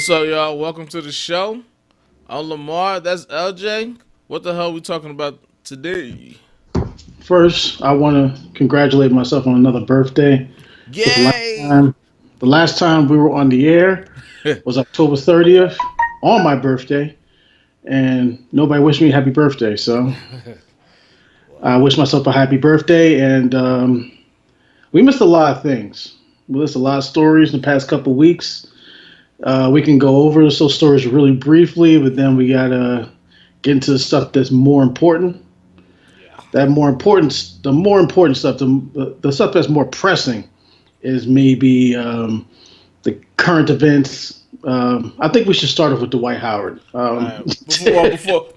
What's up, y'all? Welcome to the show. I'm Lamar. That's LJ. What the hell are we talking about today? First, I want to congratulate myself on another birthday. Because Yay! the last time we were on the air was October 30th on my birthday, and nobody wished me a happy birthday. So I Wow. wish myself a happy birthday, and we missed a lot of things. We missed a lot of stories in the past couple weeks. We can go over those stories really briefly, but then we gotta get into the stuff that's more important. Yeah. The more important stuff, the stuff that's more pressing is maybe the current events. I think we should start off with Dwight Howard. All right.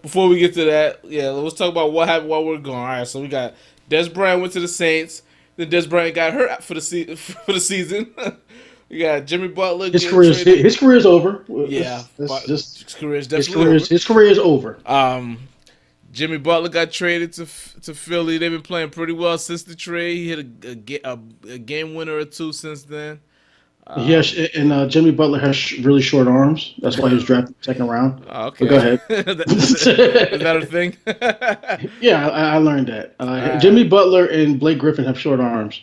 Before we get to that, yeah, let's talk about what happened while we're gone. All right. So we got Des Bryant went to the Saints. Then Des Bryant got hurt for the season. We got Jimmy Butler getting traded. his career is over. Yeah, That's just his career is definitely over. his career is over. Um, Jimmy Butler got traded to Philly. They've been playing pretty well since the trade. He hit a game winner or two since then. Yes, Um, and Jimmy Butler has really short arms. That's why he was drafted second round. But go okay, ahead. is that a thing? Yeah, I learned that. uh, Jimmy Butler and Blake Griffin have short arms.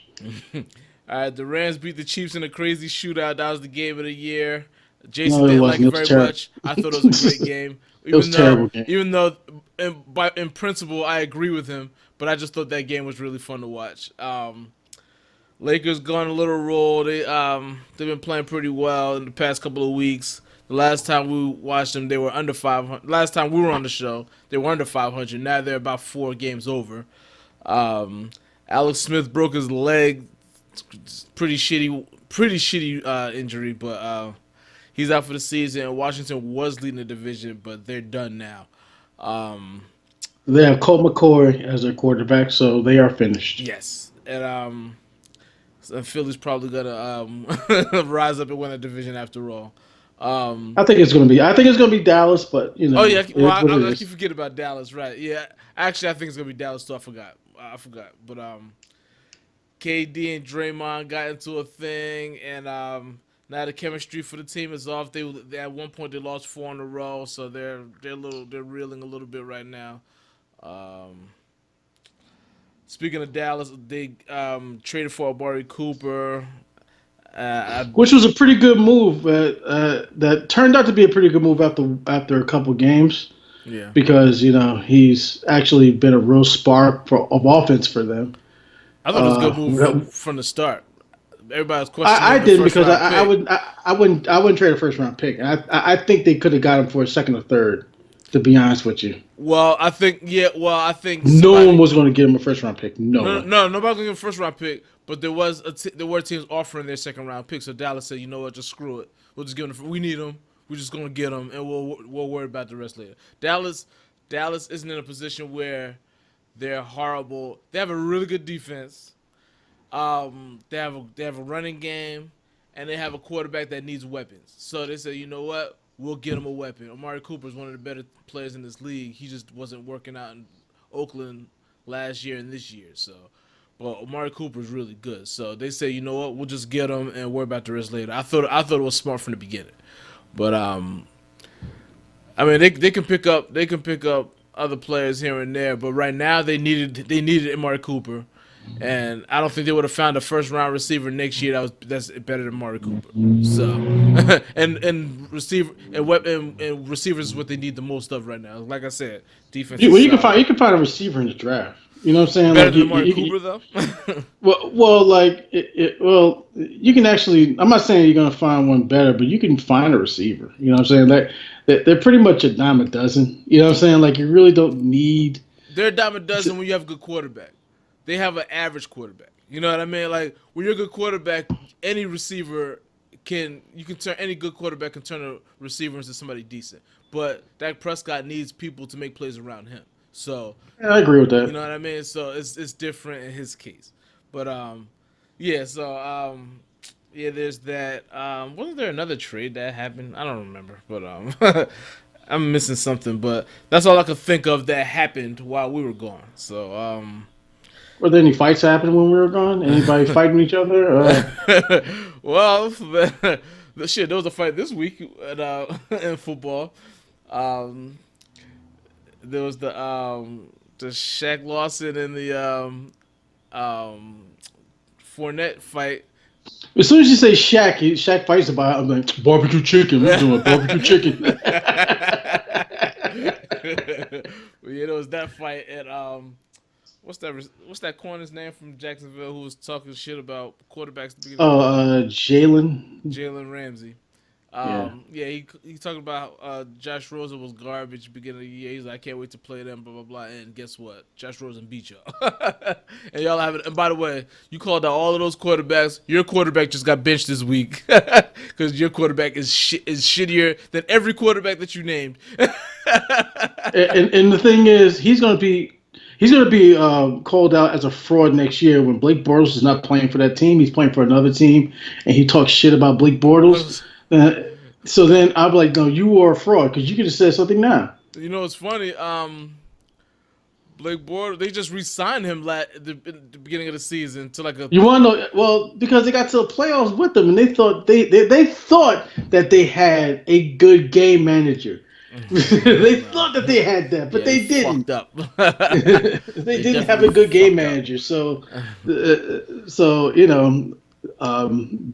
all right, the Rams beat the Chiefs in a crazy shootout. That was the game of the year. Jason No, it didn't like wasn't. it It was very terrible. much. I thought it was a great game, It was even a though terrible game. even though in principle I agree with him, but I just thought that game was really fun to watch. Lakers gone a little roll. They've been playing pretty well in the past couple of weeks. The last time we watched them, they were under 500. Last time we were on the show, they were under 500. Now they're about 4 games over. Um, Alex Smith broke his leg. Pretty shitty injury, but he's out for the season. And Washington was leading the division, but they're done now. Um, They have Colt McCoy as their quarterback, so they are finished. yes, and so Philly's probably gonna rise up and win the division after all. Um, I think it's gonna be Dallas, but oh yeah, it well is what it I keep is. forgetting about Dallas, right? Yeah, actually I think it's gonna be Dallas too. I forgot, but KD and Draymond got into a thing, and now the chemistry for the team is off. They at one point they lost 4 in a row, so they're reeling a little bit right now. Um, Speaking of Dallas, they traded for Amari Cooper. I, Which was a pretty good move. That turned out to be a pretty good move after a couple games yeah, because he's actually been a real spark of offense for them. I thought it was a good Uh, move from the start. Everybody was I questioning the did first because round pick. I wouldn't trade a first round pick. I think they could have got him for a second or third. To be honest with you, Well, I think yeah. Well, I think no one somebody. was going to give him a first round pick. No No, one. no, nobody gonna get a first round pick. But there were teams offering their second round pick. So Dallas said, you know what, just screw it. We'll just give them. We need them. We're just gonna get them, and we'll worry about the rest later. Dallas isn't in a position where they're horrible. They have a really good defense. They have a running game, and they have a quarterback that needs weapons. So they said, you know what, we'll get him a weapon. Amari Cooper is one of the better players in this league. He just wasn't working out in Oakland last year and this year. So, but Amari Cooper is really good. So they say, you know what, we'll just get him and worry about the rest later. I thought it was smart from the beginning, but I mean they can pick up other players here and there, but right now they needed Amari Cooper, and I don't think they would have found a first round receiver next year that's better than Amari Cooper. So and receivers is what they need the most of right now. Like I said, defense is Well, solid. you can find a receiver in the draft. You know what I'm saying? Better Like than Amari Cooper though. well, you can actually. I'm not saying you're going to find one better, but you can find a receiver. You know what I'm saying? They're pretty much a dime a dozen. You know what I'm saying? Like you really don't need. They're a dime a dozen when you have a good quarterback. They have an average quarterback. You know what I mean? Like when you're a good quarterback, any receiver can turn any good quarterback can turn a receiver into somebody decent. But Dak Prescott needs people to make plays around him. So Yeah, I agree with you that. know what I mean? So it's different in his case. But yeah, so yeah, there's that. Wasn't there another trade that happened? I don't remember, but I'm missing something. But that's all I could think of that happened while we were gone. So Were there any fights happening when we were gone? Anybody fighting each other? well, There was a fight this week in football. Um, there was the Shaq Lawson and the Fournette fight. As soon as you say Shaq fights about it, I'm like, barbecue chicken. We're doing barbecue chicken. Well, yeah, there was that fight at what's that corner's name from Jacksonville who was talking shit about quarterbacks at the beginning of the Jalen. Jalen Ramsey. Yeah. Yeah, he talking about Josh Rosen was garbage beginning of the year. He's like, I can't wait to play them, blah blah blah. And guess what? Josh Rosen beat y'all. And y'all have it. And by the way, you called out all of those quarterbacks. Your quarterback just got benched this week because your quarterback is shittier than every quarterback that you named. and the thing is, he's gonna be called out as a fraud next year when Blake Bortles is not playing for that team. He's playing for another team, and he talks shit about Blake Bortles. So then I'm like, no, you are a fraud because you could have said something now. You know, it's funny. Blake Bortles, they just re-signed him at the beginning of the season to like a. You want to know? Well, because they got to the playoffs with them, and they thought they thought that they had a good game manager. They thought that they had that, but they didn't. Fucked up. They didn't have a good game manager, so you know,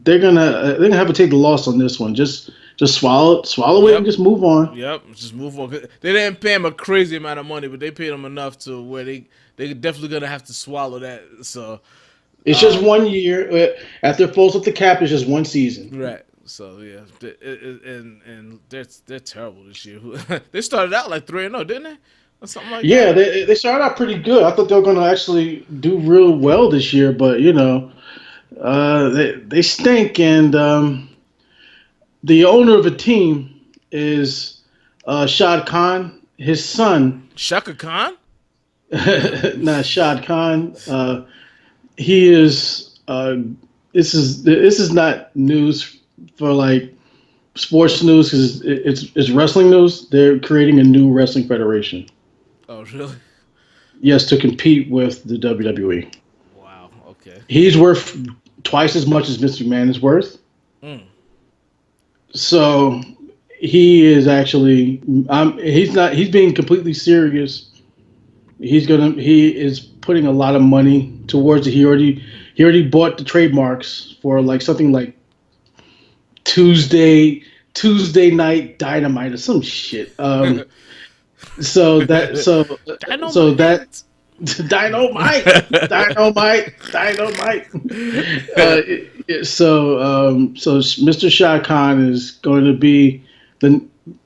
they're gonna have to take the loss on this one. Just swallow it and just move on. Yep, just move on. They didn't pay him a crazy amount of money, but they paid him enough to where they definitely gonna have to swallow that. So it's just 1 year. After it falls with the cap, it's just one season. Right. So yeah, and they're terrible this year. They started out like 3-0, didn't they? Or something like that. Yeah, they started out pretty good. I thought they were going to actually do real well this year, but you know, they stink. And the owner of a team is Shad Khan. His son, Shaka Khan. not Shad Khan. He is. This is not news for like sports news because it's wrestling news. They're creating a new wrestling federation. Oh, really? Yes, to compete with the WWE. Wow. Okay. He's worth twice as much as Mr. McMahon is worth. Mm. So he is actually. He's not. He's being completely serious. He is putting a lot of money towards it. He already bought the trademarks for like something like Tuesday Night Dynamite or some shit. Dynamite. So Mr. Shah Khan is going to be the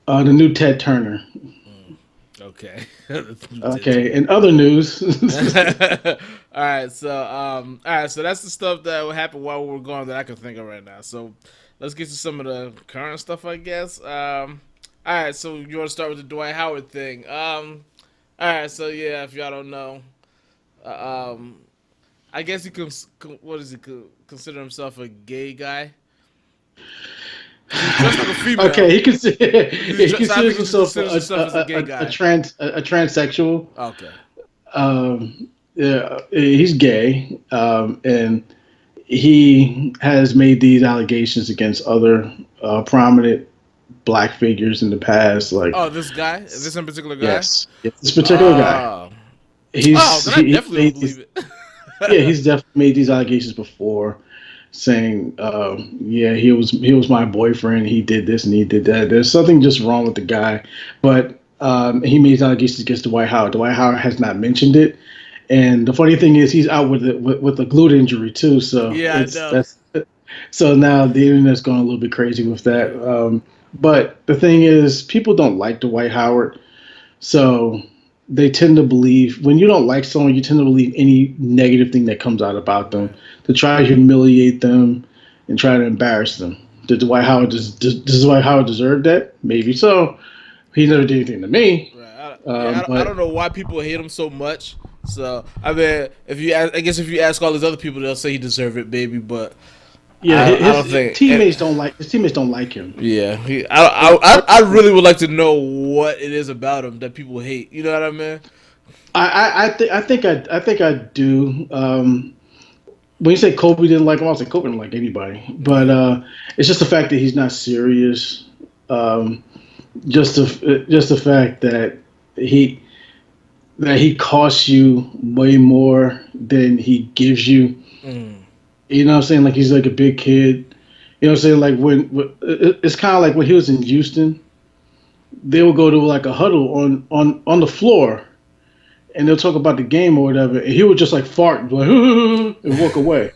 new Ted Turner. Okay. Okay. In other news. All right. So that's the stuff that will happen while we're gone that I can think of right now. So let's get to some of the current stuff, I guess. All right. So you want to start with the Dwight Howard thing? All right. So yeah, if y'all don't know, I guess he consider himself a gay guy? He's dressed like a female. Okay, he considers himself a gay guy. A transsexual. Okay. Yeah, he's gay, and he has made these allegations against other prominent black figures in the past. Like, this guy, this in particular guy. Yes, this particular guy. I definitely don't believe it. Yeah, he's definitely made these allegations before, saying, "Yeah, he was my boyfriend. He did this and he did that." There's something just wrong with the guy, but he made allegations against Dwight Howard. Dwight Howard has not mentioned it, and the funny thing is, he's out with a glute injury too. So yeah, so now the internet's going a little bit crazy with that. But the thing is, people don't like Dwight Howard, so they tend to believe when you don't like someone, you tend to believe any negative thing that comes out about them to try to humiliate them and try to embarrass them. Does Dwight Howard deserve that? Maybe so. He never did anything to me. Right. I don't know why people hate him so much. So I mean, if you ask all these other people, they'll say he deserved it, baby. But yeah, I don't think his teammates don't like him. Yeah, I really would like to know what it is about him that people hate. You know what I mean? I think I do. when you say Kobe didn't like him, I'll say Kobe didn't like anybody. But it's just the fact that he's not serious. Um, just the fact he that he costs you way more than he gives you. Mm. You know what I'm saying? Like he's like a big kid. You know what I'm saying? Like it's kind of like when he was in Houston, they would go to like a huddle on the floor, and they'll talk about the game or whatever, and he would just like fart like and walk away.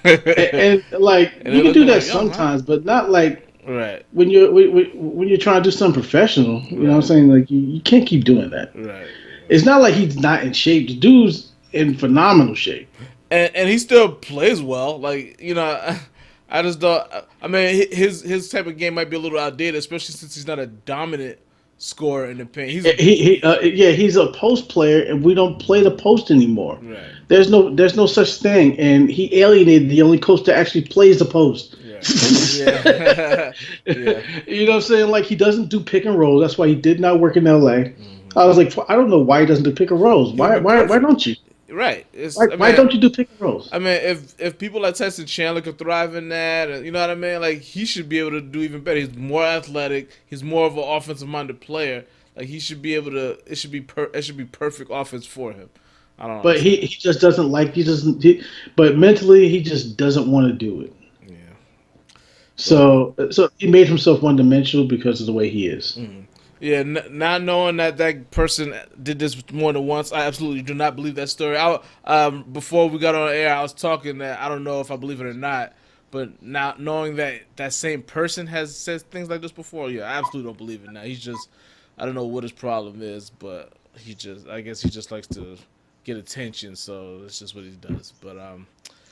And like And you they're can do looking that like, yo, man. sometimes, but not like Right. when you're trying to do something professional. You know what I'm Right. saying? Like you can't keep doing that. Right. It's not like he's not in shape. The dude's in phenomenal shape. And he still plays well. Like I just don't. I mean, his type of game might be a little outdated, especially since he's not a dominant scorer in the paint. Yeah, he's a post player, and we don't play the post anymore. Right. There's no such thing, and he alienated the only coach that actually plays the post. Right. Yeah. Yeah. You know what I'm saying? Like he doesn't do pick and rolls. That's why he did not work in L.A. Mm-hmm. I was like, I don't know why he doesn't do pick and rolls. He would have been Why perfect. don't you? Right. Why don't you do pick and rolls? I mean, if people like Tyson Chandler could thrive in that, and you know what I mean, like he should be able to do even better. He's more athletic. He's more of an offensive minded player. Like he should be able to. It should be perfect offense for him. I don't But understand. he just doesn't like but mentally he just doesn't want to do it. Yeah. But So he made himself one dimensional because of the way he is. yeah, not knowing that person did this more than once, I absolutely do not believe that story. Before we got on air, I was talking that I don't know if I believe it or not, but now knowing that same person has said things like this before, yeah, I absolutely don't believe it now. He's just, I don't know what his problem is, but I guess he just likes to get attention, so that's just what he does. But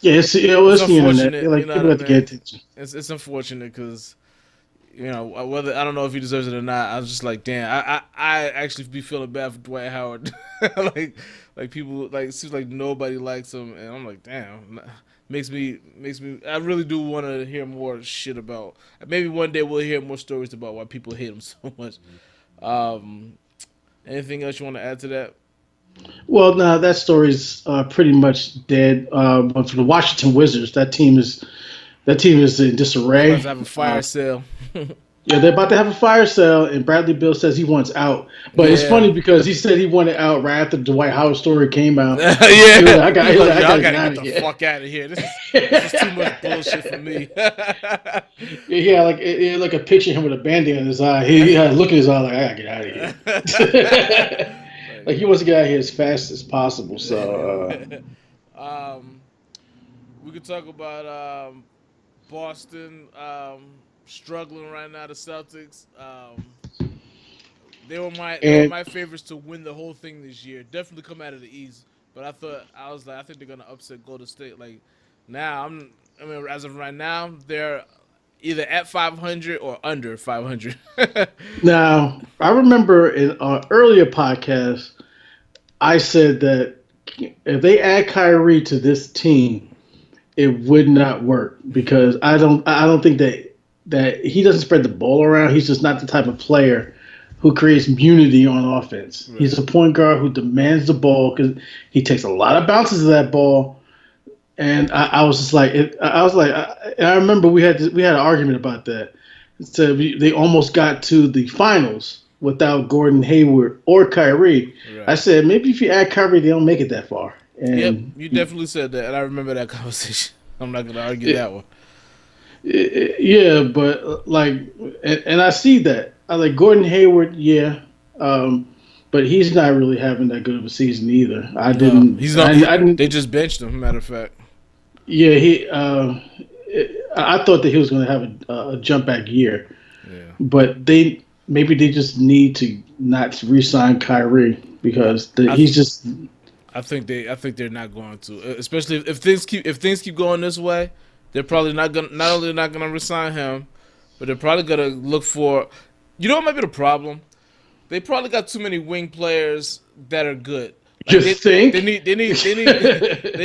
Yeah, it's it's the internet. unfortunate, Like you know people what have I to get mean? attention. It's unfortunate because whether I don't know if he deserves it or not. I was just like, damn, I actually be feeling bad for Dwight Howard. like people like it seems like nobody likes him, and I'm like, damn, makes me. I really do want to hear more shit about. Maybe one day we'll hear more stories about why people hate him so much. Um, Anything else you want to add to that? Well, no, that story's pretty much dead. But for the Washington Wizards, that team is in They're about to disarray. have a fire sale. Yeah, they're about to have a fire sale, and Bradley Beal says he wants out. But it's Yeah. funny because he said he wanted out right after the Dwight Howard story came out. Yeah, He was like, he's like, I yo, I gotta gotta get out get of the here. fuck out of here. This is too much bullshit for me. Yeah, like it like a picture of him with a band-aid on his eye. He had a look in his eye like I gotta get out of here. Like he wants to get out of here as fast as possible. So um, we could talk about Boston struggling right now. The Celtics. They were and my favorites to win the whole thing this year. Definitely come out of the East, but I was like I think they're gonna upset Golden State. Like now I mean as of right now they're either at 500 or under 500. now I remember in an earlier podcast I said that if they add Kyrie to this team, it would not work because I don't think that he doesn't spread the ball around. He's just not the type of player who creates unity on offense. Right. He's a point guard who demands the ball because he takes a lot of bounces of that ball. And I was just like, and I remember we had an argument about that. So they almost got to the finals without Gordon Hayward or Kyrie. Right. I said maybe if you add Kyrie, they don't make it that far. Yep, And you definitely said that, and I remember that conversation. I'm not gonna argue that one. yeah, but like, and I see that. I like Gordon Hayward, yeah, but he's not really having that good of a season either. I No, didn't. he's not. I didn't. They just benched him. Matter of fact. Yeah, I thought that he was going to have a jump back year, Yeah. but maybe they just need to not re-sign Kyrie because he's just. I think they're not going to, especially if things keep going this way. They're probably not only not gonna resign him, but they're probably gonna look for. You know what might be the problem? They probably got too many wing players that are good. Like You think? they need they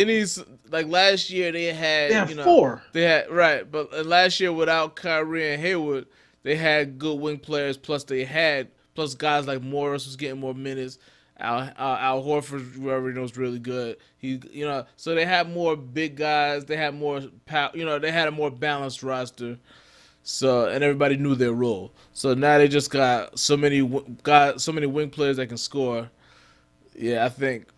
need like last year they had They have four. they had right, but last year without Kyrie and Hayward they had good wing players plus guys like Morris was getting more minutes. Al Horford, we already know, is really good. So they had more big guys. They had more, they had a more balanced roster. So and everybody knew their role. So now they just got so many wing players that can score. Yeah, I think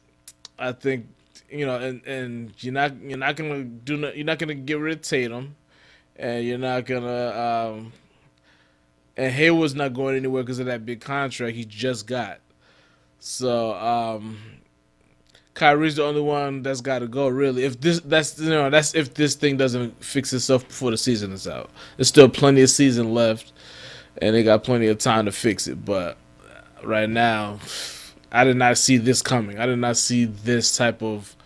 and you're not gonna get rid of Tatum, and you're not gonna and Hayward's not going anywhere because of that big contract he just got. So Kyrie's the only one that's got to go. Really, if that's if this thing doesn't fix itself before the season is out. There's still plenty of season left, and they got plenty of time to fix it. But right now, I did not see this coming. I did not see this type of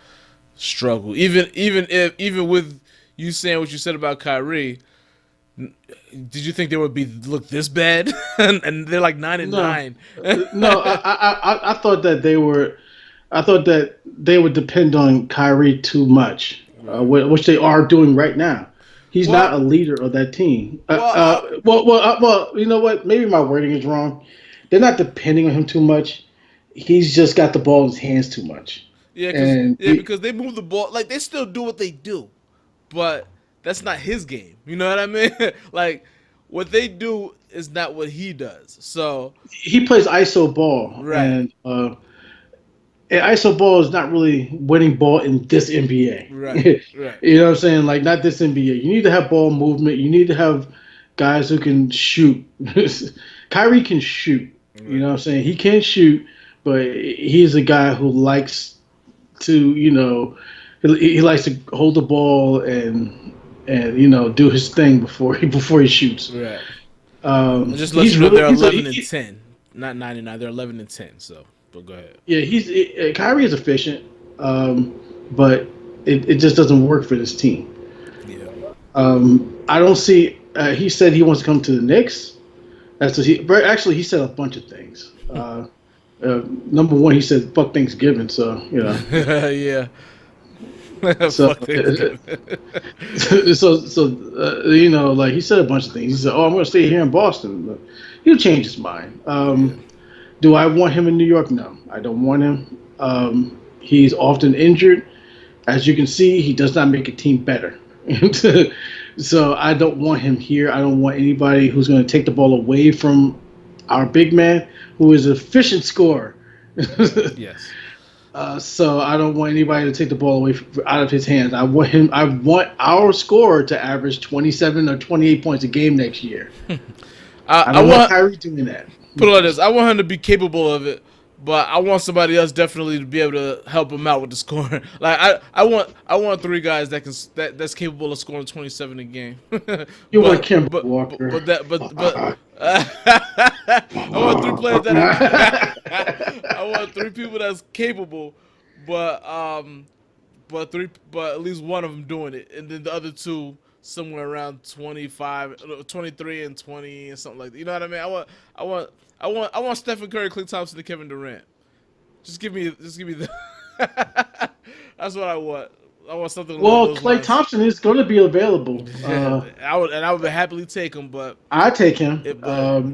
struggle. Even with you saying what you said about Kyrie, did you think they would look this bad? And they're like 9-9. No, I thought that they were. I thought that they would depend on Kyrie too much, which they are doing right now. He's not a leader of that team. Well, you know what? Maybe my wording is wrong. They're not depending on him too much. He's just got the ball in his hands too much. Yeah, because they move the ball. Like, they still do what they do, but that's not his game. You know what I mean? Like, what they do is not what he does. So he plays ISO ball, right? And ISO ball is not really winning ball in this NBA. Right. You know what I'm saying? Like, not this NBA. You need to have ball movement. You need to have guys who can shoot. Kyrie can shoot. Right. You know what I'm saying? He can shoot, but he's a guy who likes to, he likes to hold the ball and do his thing before he shoots. Right. Just let you know they're 11-10, not 99. They're 11-10. So. But go ahead. Yeah, Kyrie is efficient, but it just doesn't work for this team. Yeah. I don't see. He said he wants to come to the Knicks. That's what he said a bunch of things. Number one, he said "fuck Thanksgiving," so yeah. So, Fuck Thanksgiving. Like he said a bunch of things. He said, "Oh, I'm going to stay here in Boston." But he'll change his mind. Do I want him in New York? No, I don't want him. He's often injured. As you can see, he does not make a team better. So I don't want him here. I don't want anybody who's going to take the ball away from our big man, who is an efficient scorer. Yes. So I don't want anybody to take the ball away out of his hands. I want our scorer to average 27 or 28 points a game next year. I don't want Kyrie doing that. Put it like this: I want him to be capable of it, but I want somebody else definitely to be able to help him out with the scoring. Like I want three guys that's capable of scoring 27 a game. You want Kemba Walker? I want three players that I want three people that's capable, but at least one of them doing it, and then the other two somewhere around 23 and 20 and something like that. You know what I mean? I want Stephen Curry, Klay Thompson, and Kevin Durant. Just give me the. That's what I want. I want something. Well, Klay Thompson is going to be available. I would happily take him, but I take him.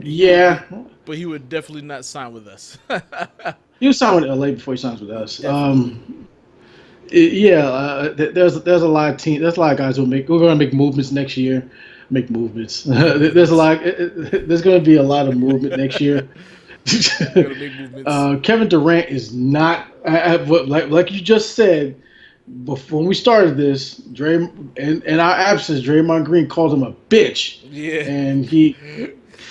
Yeah, but he would definitely not sign with us. He was signed with LA before he signs with us. There's a lot of teams. There's a lot of guys we're going to make movements next year. Make movements. There's a lot. There's going to be a lot of movement next year. Kevin Durant is not like you just said. Before we started this, in our absence, Draymond Green called him a bitch. Yeah. And he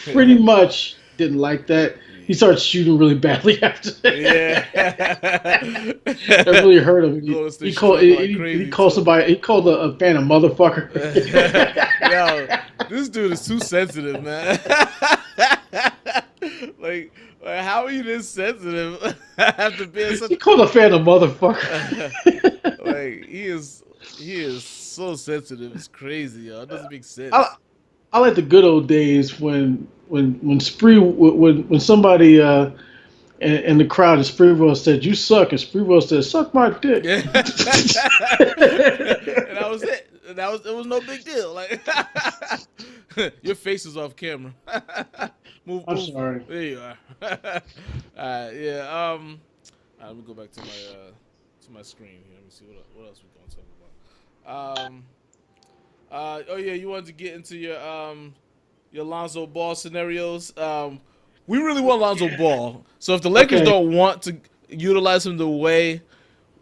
pretty much didn't like that. He started shooting really badly after that. Yeah. That really hurt him. He called somebody. He called a fan a motherfucker. Yo, this dude is too sensitive, man. like how are you this sensitive after being such? He called a fan a motherfucker. Like he is so sensitive. It's crazy, yo. It doesn't make sense. I like the good old days when somebody in the crowd in Spreewell said you suck, and Spreewell said suck my dick. Yeah. And that was it. It was no big deal. Like your face is off camera. Move. Sorry. There you are. Yeah. Let me go back to my screen here. Let me see what else we gonna talk about. Oh yeah, you wanted to get into your Lonzo Ball scenarios. We really want Lonzo Ball. So if the Lakers Okay. don't want to utilize him the way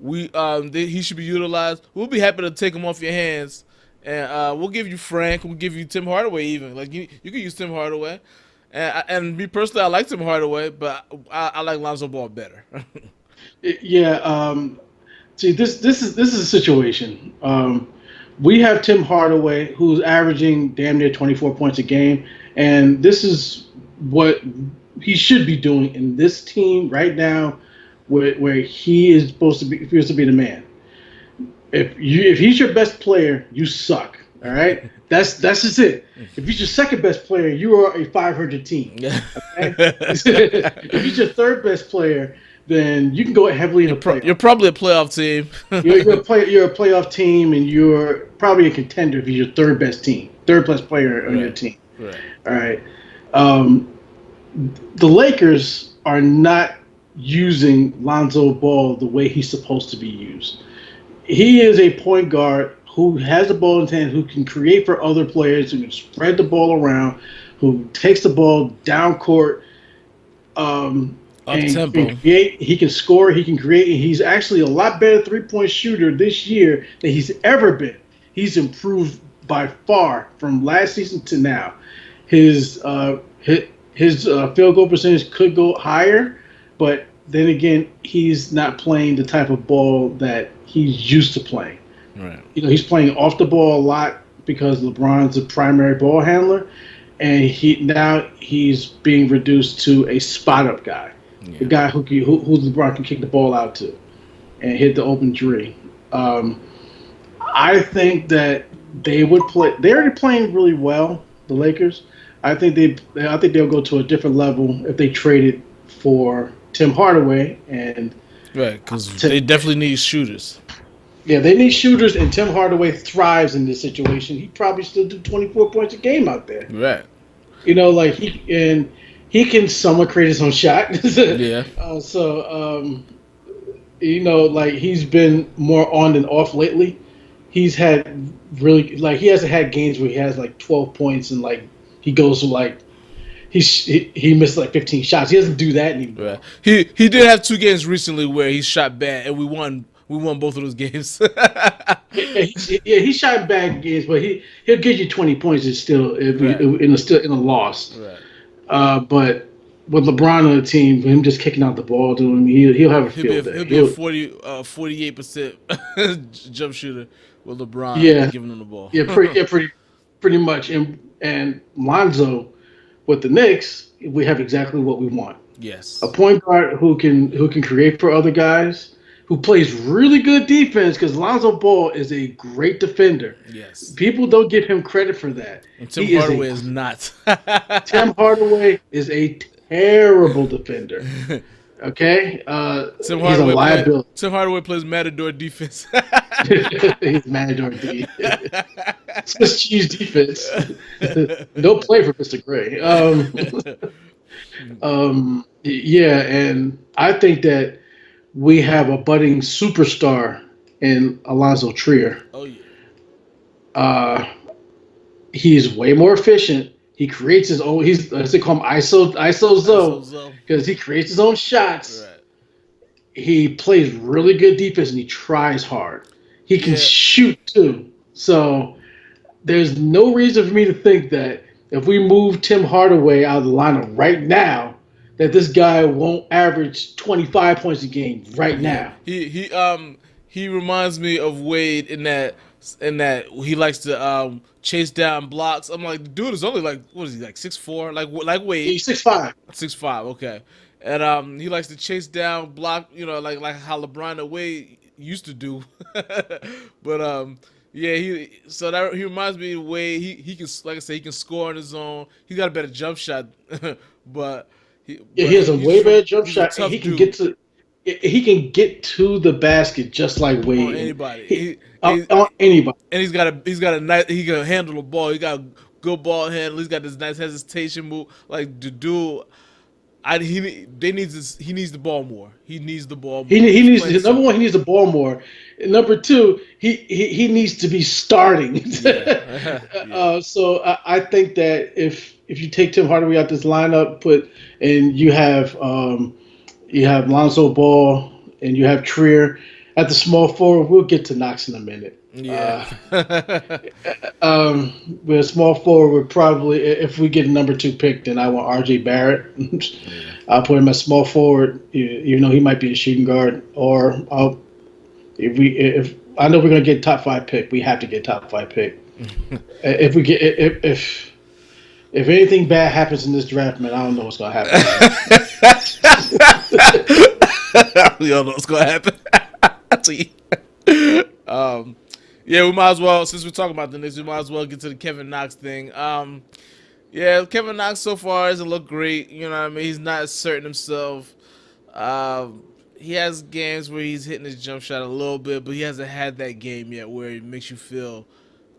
he should be utilized, we'll be happy to take him off your hands, and we'll give you Frank. We'll give you Tim Hardaway even. Like you can use Tim Hardaway. And me personally, I like Tim Hardaway, but I like Lonzo Ball better. Yeah. See, this is a situation. We have Tim Hardaway, who's averaging damn near 24 points a game, and this is what he should be doing in this team right now, where he is supposed to be the man. If he's your best player, you suck. All right, that's just it. If he's your second best player, you are a 500 team. Okay? If he's your third best player, then you can go heavily in the playoffs. You're probably a playoff team. You're a playoff team, and you're probably a contender if he's your third best player on your team. Right. All right. The Lakers are not using Lonzo Ball the way he's supposed to be used. He is a point guard who has the ball in his hand, who can create for other players, who can spread the ball around, who takes the ball down court, and he can score, he can create, and he's actually a lot better three-point shooter this year than he's ever been. He's improved by far from last season to now. His field goal percentage could go higher, but then again, he's not playing the type of ball that he's used to playing. Right. He's playing off the ball a lot because LeBron's the primary ball handler, and he's being reduced to a spot-up guy, the guy who LeBron can kick the ball out to and hit the open three. I think that they would play. They're already playing really well, the Lakers. I think they'll go to a different level if they traded for Tim Hardaway and right, because they definitely need shooters. Yeah, they need shooters, and Tim Hardaway thrives in this situation. He probably still do 24 points a game out there. Right. Like he can somewhat create his own shot. Yeah. Like he's been more on than off lately. He's had he hasn't had games where he has like 12 points and like he goes to like he missed like 15 shots. He doesn't do that anymore. Right. He did have 2 games recently where he shot bad, and we won both of those games. He shot bad games, but he'll get you 20 points. It's still in a loss. Right. But with LeBron on the team, him just kicking out the ball to him, he'll have a field day. He'll be a 48% jump shooter with LeBron giving him the ball. Pretty much. And Lonzo with the Knicks, we have exactly what we want. Yes. A point guard who can create for other guys, who plays really good defense, because Lonzo Ball is a great defender. Yes. People don't give him credit for that. And Tim Hardaway is not. Tim Hardaway is a terrible defender. Okay? He's a liability. Tim Hardaway plays Matador defense. He's Matador defense. Swiss cheese defense. Don't play for Mr. Gray. Yeah, and I think that we have a budding superstar in Alonzo Trier. Oh yeah. He's way more efficient. He creates his own. They call him ISO because he creates his own shots. Right. He plays really good defense and he tries hard. He can shoot too. So there's no reason for me to think that if we move Tim Hardaway out of the lineup right now, that this guy won't average 25 points a game right now. He reminds me of Wade in that he likes to chase down blocks. I'm like, the dude is only like, what is he, like 6'4"? Like Wade. He's 6'5". 6'5", okay. And he likes to chase down block, like how LeBron and Wade used to do. But he reminds me of Wade. He can, like I said, he can score on his own. He's got a better jump shot, but he has a way better jump shot. And he can get to the basket just like Wade. On anybody. On anybody. And he can handle the ball. He got a good ball handle. He's got this nice hesitation move. Like the dude, He needs the ball more. He needs the ball He more. he He's needs playing number so. one. He needs the ball more. And number two, he needs to be starting. Yeah, yeah, So I think that if you take Tim Hardaway out this lineup, and you have Lonzo Ball and you have Trier at the small forward. We'll get to Knox in a minute. yeah. With a small forward, would probably if we get a number two pick, then I want RJ Barrett. Yeah. I'll put him at small forward, even though he might be a shooting guard. Or if I know we're gonna get top five pick, we have to get top five pick. If we get if anything bad happens in this draft, man, I don't know what's gonna happen. We all know what's gonna happen. Yeah, we might as well, since we're talking about the Knicks, we might as well get to the Kevin Knox thing. Yeah, Kevin Knox so far doesn't look great. You know what I mean? He's not asserting himself. He has games where he's hitting his jump shot a little bit, but he hasn't had that game yet where it makes you feel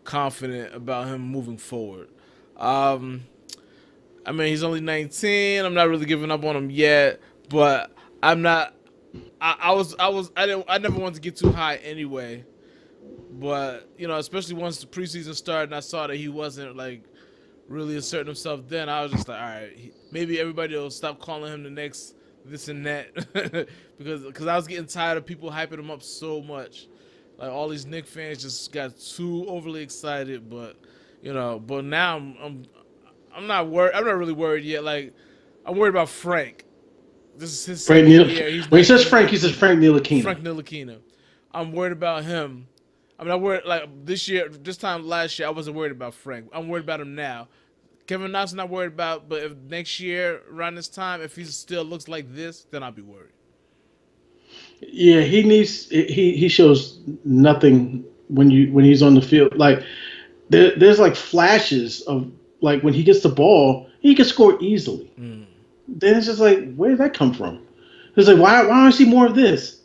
confident about him moving forward. Um, I mean, he's only 19. I'm not really giving up on him yet, but I'm not. I never wanted to get too high anyway. But especially once the preseason started, and I saw that he wasn't like really asserting himself. Then I was just like, all right, maybe everybody will stop calling him the next this and that because I was getting tired of people hyping him up so much. Like all these Knicks fans just got too overly excited. But but now I'm not worried. I'm not really worried yet. Like I'm worried about Frank. This is his Frank second Neal. year. He's When he says 19. Frank, he says Frank Ntilikina. Frank Ntilikina. I'm worried about him. I mean, I'm worried, like this time last year, I wasn't worried about Frank. I'm worried about him now. Kevin Knox, not worried about, but if next year around this time, if he still looks like this, then I'll be worried. Yeah, he shows nothing when he's on the field. Like there's like flashes of like when he gets the ball, he can score easily. Then it's just like, where did that come from? It's like, why don't I see more of this?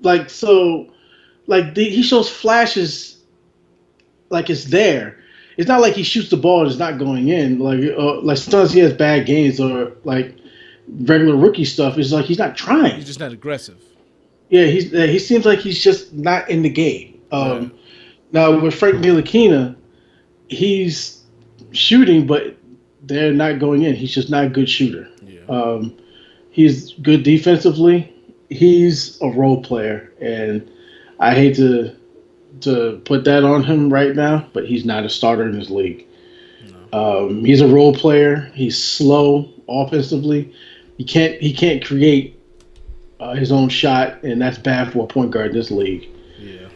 Like so, like he shows flashes, like it's there. It's not like he shoots the ball and it's not going in. Like sometimes he has bad games or like regular rookie stuff. It's like he's not trying. He's just not aggressive. Yeah, he seems like he's just not in the game. Right. Now with Frank Ntilikina, he's shooting, but they're not going in. He's just not a good shooter. Yeah. He's good defensively. He's a role player, and I hate to put that on him right now, but he's not a starter in this league. No. He's a role player. He's slow offensively. He can't create his own shot, and that's bad for a point guard in this league. Yeah.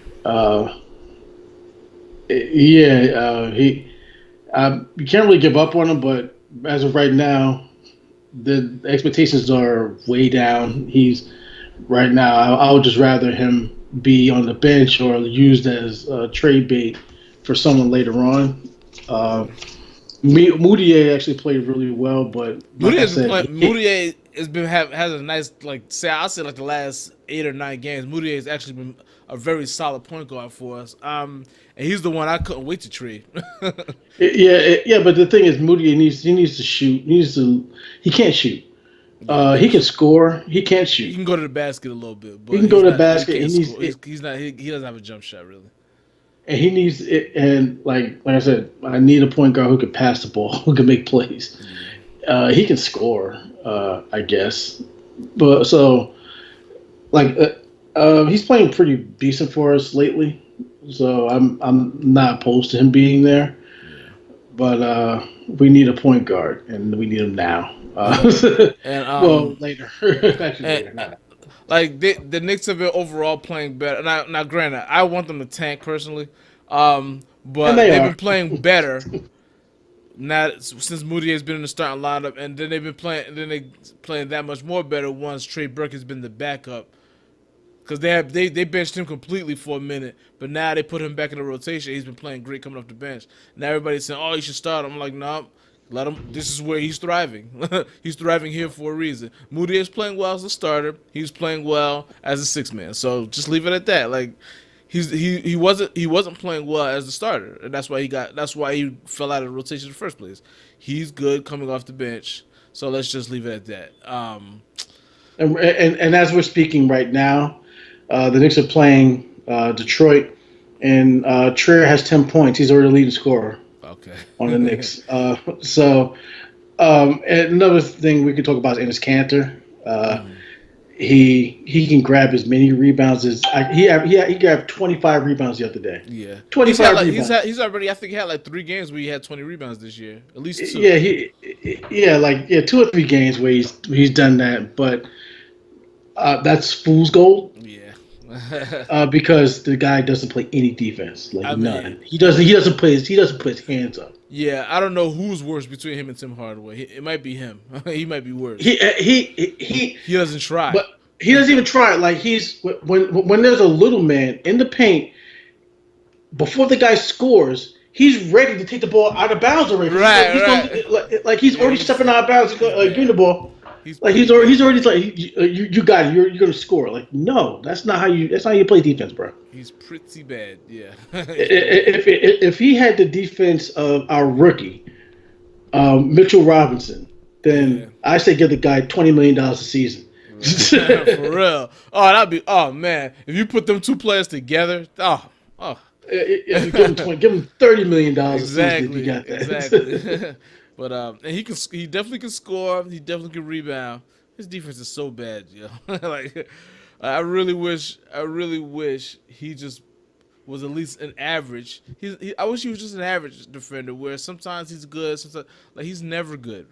You can't really give up on him, but as of right now, the expectations are way down. He's right now. I would just rather him be on the bench or used as trade bait for someone later on. Moutier actually played really well, but Moutier has a nice I'll say like the last 8 or 9 games. Moutier has actually been a very solid point guard for us. And he's the one I couldn't wait to trade. Yeah, but the thing is, Moutier needs to shoot. He can't shoot. He can score. He can't shoot. He can go to the basket a little bit. But he can go to the basket. He doesn't have a jump shot really. And he needs it. And like I said, I need a point guard who can pass the ball, who can make plays. He can score, I guess. But so, he's playing pretty decent for us lately. So I'm not opposed to him being there. Yeah. But we need a point guard, and we need him now. Later. Actually, later. Not now. Like the Knicks have been overall playing better. Now, granted, I want them to tank personally, but they've been playing better. Not since Moutier has been in the starting lineup, and then they've been playing that much more better once Trey Burke has been the backup. Because they benched him completely for a minute, but now they put him back in the rotation. He's been playing great coming off the bench. Now everybody's saying, "Oh, you should start him." I'm like, "No, let him. This is where he's thriving. He's thriving here for a reason." Moutier is playing well as a starter. He's playing well as a 6-man. So just leave it at that. Like he wasn't playing well as the starter, and that's why he fell out of the rotation in the first place. He's good coming off the bench. So let's just leave it at that. And as we're speaking right now, the Knicks are playing Detroit, and Trier has 10 points. He's already the leading scorer Okay. on the Knicks. And another thing we could talk about is Enes Kanter. He can grab as many rebounds as he grabbed 25 rebounds the other day. Yeah, 25 rebounds. He's already. I think he had like 3 games where he had 20 rebounds this year, at least 2. Yeah, 2 or 3 games where he's done that, but that's fool's gold. Yeah. Because the guy doesn't play any defense, none. He doesn't put his hands up. Yeah, I don't know who's worse between him and Tim Hardaway. It might be him. He might be worse. He doesn't try. But he doesn't even try. Like he's when there's a little man in the paint, before the guy scores, he's ready to take the ball out of bounds already. Right. He's already stepping out of bounds. Give me the ball. He's already like you got it. You're gonna score. Like no, that's not how you play defense, bro. He's pretty bad. Yeah. if he had the defense of our rookie, Mitchell Robinson, then I say give the guy $20 million a season. For real. Oh man, if you put them 2 players together, give him $30 million a season if you got that. Exactly. But and he definitely can score. He definitely can rebound. His defense is so bad, yo. Like I really wish he just was at least an average. I wish he was just an average defender, where sometimes he's good, sometimes he's never good.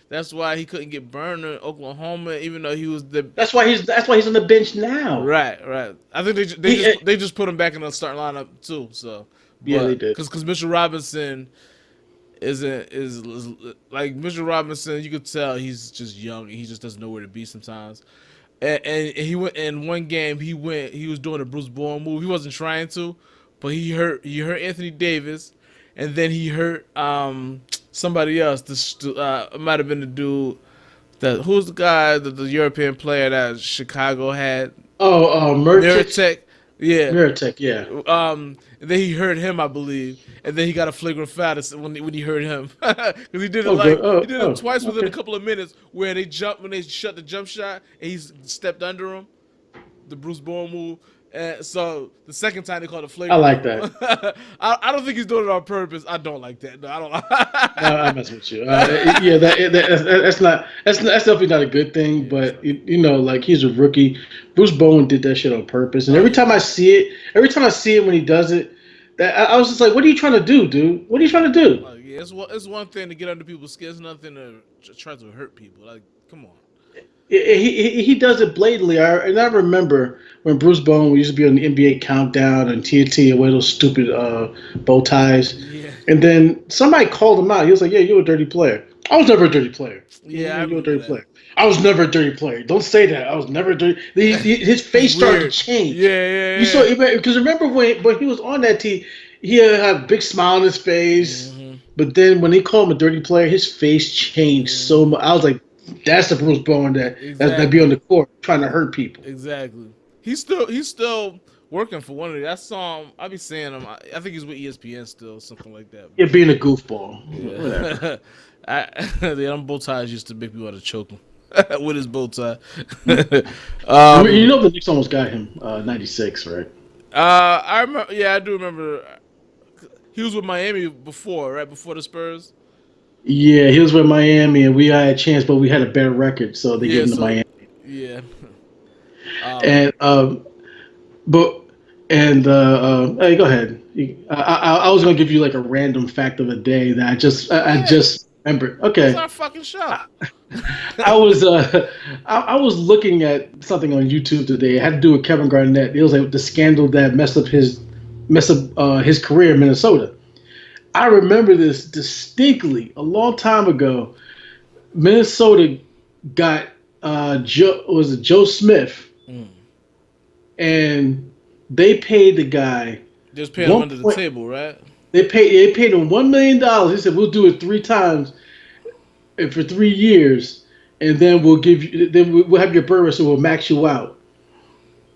That's why he couldn't get burned in Oklahoma, even though he was the. That's why he's on the bench now. Right. I think they just put him back in the starting lineup too. So they did because Mitchell Robinson is Mitchell Robinson. You could tell he's just young and he just doesn't know where to be sometimes. And he went in one game. He was doing a Bruce Bowen move. He wasn't trying to, but he hurt Anthony Davis, and then he hurt somebody else. It might have been the dude who's the guy the European player that Chicago had. Murtek. Yeah. Murtek, yeah. And then he hurt him, I believe, and then he got a flagrant foul when he hurt him because he did it twice within a couple of minutes when they shut the jump shot and he stepped under him, the Bruce Bowen move. And so the second time they called it flagrant. I like that. I don't think he's doing it on purpose. I don't like that. No, I don't. No, I mess with you. That's definitely not a good thing. But he's a rookie. Bruce Bowen did that shit on purpose. And every time I see it when he does it, I was just like, "What are you trying to do, dude? What are you trying to do?" It's one thing to get under people's skin. It's another thing to try to hurt people. Like, come on. He does it blatantly. I remember when Bruce Bowen used to be on the NBA Countdown and TNT and wear those stupid bow ties. Yeah. And then somebody called him out. He was like, "Yeah, you're a dirty player." I was never a dirty player. Yeah, you're a dirty player. I was never a dirty player. Don't say that. I was never a dirty. His face started to change. Yeah. You saw because remember when he was on that team, he had a big smile on his face. Mm-hmm. But then when they called him a dirty player, his face changed so much. I was like, that's the Bruce Bowen that be on the court trying to hurt people. Exactly. He's still working for one of them. I saw him. I be seeing him. I think he's with ESPN still, something like that. Yeah, being a goofball. Yeah. Whatever. Them bow ties used to make me want to choke him with his bow tie. The Knicks almost got him 96, right? I remember. Yeah, I do remember. He was with Miami before the Spurs. Yeah, he was with Miami, and we had a chance, but we had a better record, so they gave him to Miami. Yeah. Hey, go ahead. I was gonna give you like a random fact of the day that I just remembered. Okay. It's our fucking show. I was looking at something on YouTube today. It had to do with Kevin Garnett. It was like the scandal that messed up his career in Minnesota. I remember this distinctly. A long time ago, Minnesota got Joe Smith, and they paid the guy. Just paid him under the table, right? They paid him $1 million. He said, "We'll do it 3 times, and for 3 years, and then we'll have your bird, so we'll max you out."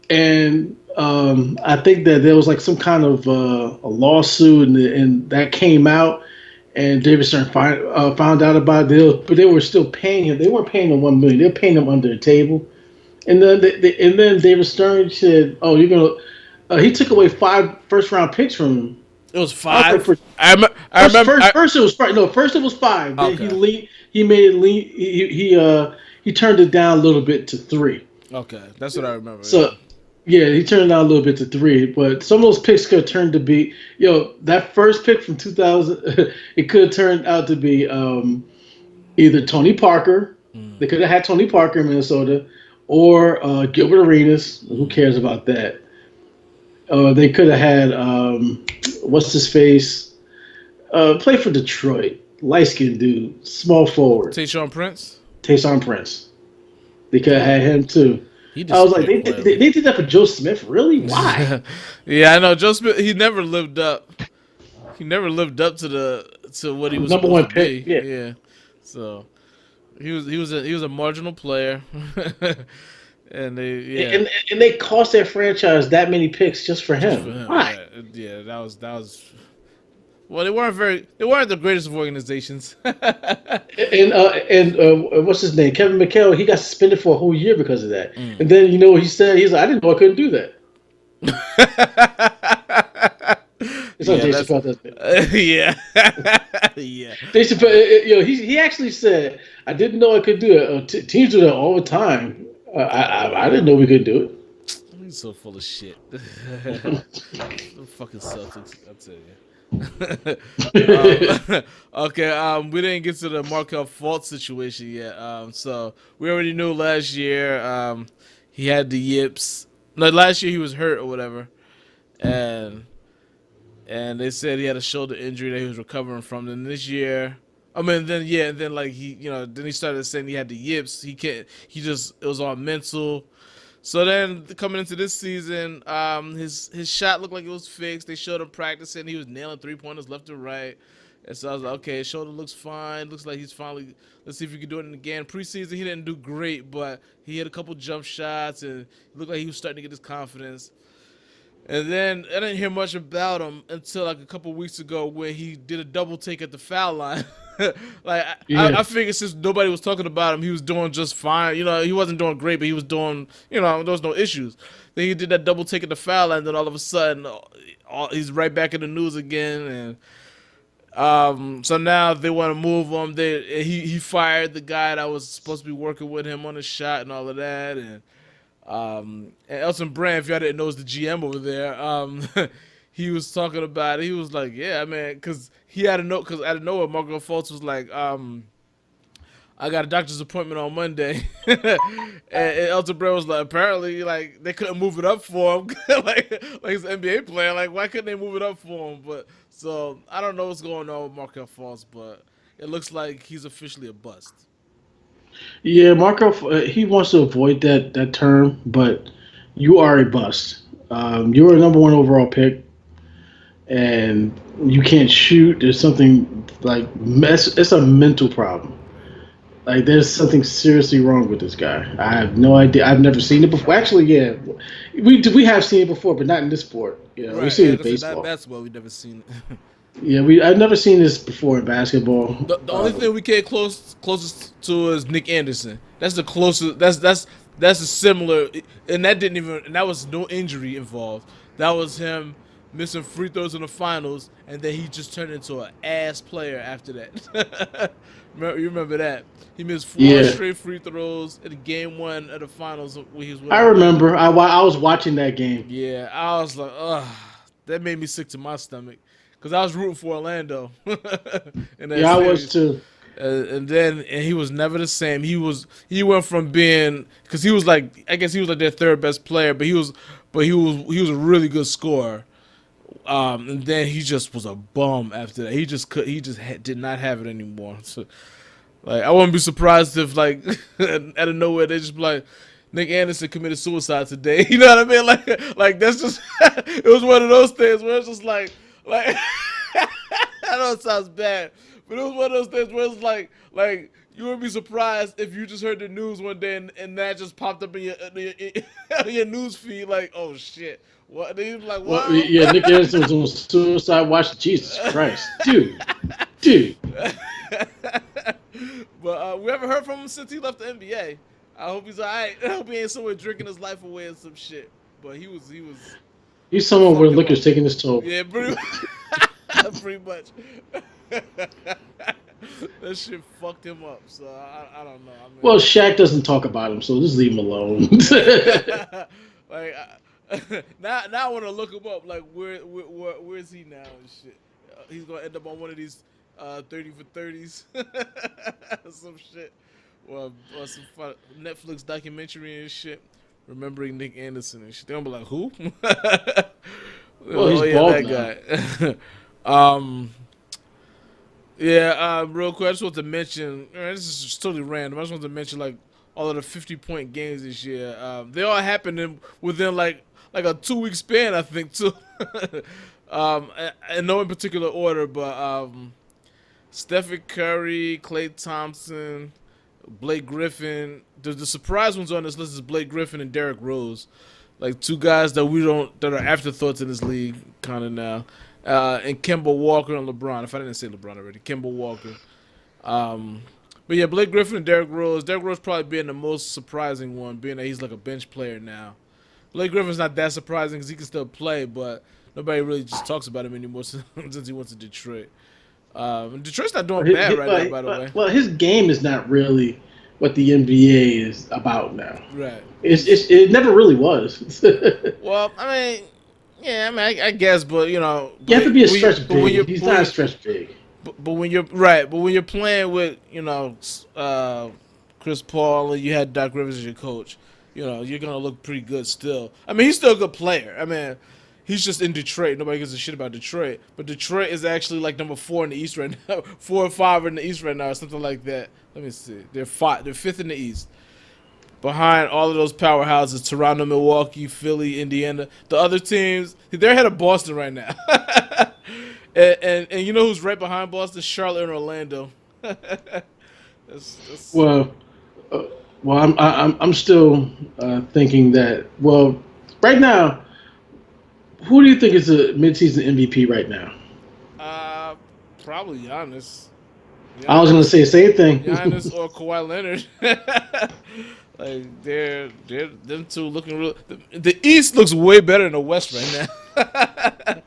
And I think that there was like some kind of a lawsuit, and that came out, and David Stern found out about it, but they were still paying him. They weren't paying him $1 million. They were paying him under the table. And then David Stern said, "Oh, you're gonna." He took away 5 first-round picks from him. It was I was like, 5. I remember. First it was five. No, first it was 5. Then Okay. he made it lean. He turned it down a little bit to 3. Okay, that's what I remember. So yeah, he turned it down a little bit to 3. But some of those picks could have turned to be that first pick from 2000. It could have turned out to be either Tony Parker. They could have had Tony Parker in Minnesota, or Gilbert Arenas. Who cares about that? They could have had what's his face? Play for Detroit, light skinned dude, small forward. Tayshaun Prince. Tayshaun Prince. They could have had him too. I was like, they did that for Joe Smith. Really? Why? Yeah, I know. Joe Smith. He never lived up. He never lived up to what he was number supposed one to pick. be. Yeah. So he was a marginal player. And they cost their franchise that many picks just for him. Why? Yeah, that was. Well, they weren't the greatest of organizations. and what's his name? Kevin Markelle. He got suspended for a whole year because of that. And then you know what he said? He's like, I didn't know I couldn't do that. It's on Jason Chappelle. Yeah. Yeah. Jason Chappelle, he actually said, I didn't know I could do it. Teams do that all the time. I didn't know we could do it. He's so full of shit. Fucking Celtics, I'll tell you. Okay, we didn't get to the Markelle Fultz situation yet. So we already knew last year he had the yips. No, last year he was hurt or whatever, and they said he had a shoulder injury that he was recovering from. Then this year, then he started saying he had the yips. It was all mental. So then coming into this season, his shot looked like it was fixed. They showed him practicing. He was nailing 3-pointers left and right. And so I was like, okay, his shoulder looks fine. Looks like he's finally, let's see if he can do it again. Preseason, he didn't do great, but he had a couple jump shots, and it looked like he was starting to get his confidence. And then I didn't hear much about him until like a couple weeks ago when he did a double take at the foul line. I figured since nobody was talking about him, he was doing just fine. He wasn't doing great, but he was doing, there was no issues. Then he did that double take at the foul line, and then all of a sudden, he's right back in the news again. And so now they want to move him. He fired the guy that was supposed to be working with him on the shot and all of that. And Elton Brand, if y'all didn't know, is the GM over there. He was talking about it. He was like, yeah, man, because out of nowhere, Markelle Fultz was like, I got a doctor's appointment on Monday. and Elton Brand was like, apparently, like, they couldn't move it up for him. like he's an NBA player. Like, why couldn't they move it up for him? But so I don't know what's going on with Markelle Fultz, but it looks like he's officially a bust. Yeah, Markelle, he wants to avoid that term, but you are a bust. You're a number 1 overall pick, and you can't shoot. There's something like it's a mental problem. Like there's something seriously wrong with this guy. I have no idea. I've never seen it before. Actually, yeah, we have seen it before, but not in this sport. Right, we've seen it in baseball. Basketball, we've never seen it. Yeah, I've never seen this before in basketball. The only thing we came closest to is Nick Anderson. That's the closest. That's a similar, and that was no injury involved. That was him missing free throws in the finals, and then he just turned into an ass player after that. You remember that? He missed 4 straight free throws in game 1 of the finals. I remember. I was watching that game. Yeah, I was like, ugh, that made me sick to my stomach. Because I was rooting for Orlando. I was too. And he was never the same. He went from being, because he was like, I guess he was like their 3rd best player, but he was a really good scorer. And then he just was a bum after that. He just did not have it anymore. So, like, I wouldn't be surprised if like out of nowhere they just be like, Nick Anderson committed suicide today. You know what I mean? Like that's just it was one of those things where it's just like I know it sounds bad, but it was one of those things where it's like You wouldn't be surprised if you just heard the news one day and that just popped up in your news feed like, oh shit. What? They like, Well, wow. yeah, Nick Anderson was on suicide watch. Jesus Christ, dude. But we haven't heard from him since he left the NBA. I hope he's alright. I hope he ain't somewhere drinking his life away or some shit. But he was. He's someone where liquor's up. taking his toll. Yeah, pretty much. That shit fucked him up. So I don't know. I mean, Well, Shaq doesn't talk about him, so just leave him alone. like now I want to look him up. Like where is he now and shit? He's gonna end up on one of these 30 for 30s, some shit, or some fun Netflix documentary and shit. Remembering Nick Anderson and shit. They're gonna be like, who? Well, he's bald now. That guy. Real quick, I just want to mention. This is just totally random. I just want to mention like all of the 50-point games this year. They all happened within like a 2-week span, I think, too. In no in particular order, but Stephen Curry, Klay Thompson, Blake Griffin. The surprise ones on this list is Blake Griffin and Derrick Rose, like two guys that are afterthoughts in this league kind of now. And Kemba Walker and LeBron. If I didn't say LeBron already, Kemba Walker. But yeah, Blake Griffin and Derrick Rose. Derrick Rose probably being the most surprising one, being that he's like a bench player now. Blake Griffin's not that surprising because he can still play, but nobody really just talks about him anymore since he went to Detroit. Detroit's not doing bad right now, by the way. Well, his game is not really what the NBA is about now. Right. It never really was. Well, I mean, I guess, but you know, you have to be a stretch big. He's not a stretch big. But when you're playing with Chris Paul and you had Doc Rivers as your coach, you're gonna look pretty good still. I mean, he's still a good player. I mean, he's just in Detroit. Nobody gives a shit about Detroit. But Detroit is actually like number 4 in the East right now, 4 or 5 in the East right now, or something like that. Let me see. They're 5th in the East, behind all of those powerhouses: Toronto, Milwaukee, Philly, Indiana. The other teams, they're ahead of Boston right now. and you know who's right behind Boston? Charlotte and Orlando. That's... Well, I'm still thinking that. Well, right now, who do you think is the midseason MVP right now? Probably Giannis. I was gonna say the same thing. Giannis or Kawhi Leonard. Like they're them two looking real. The East looks way better than the West right now.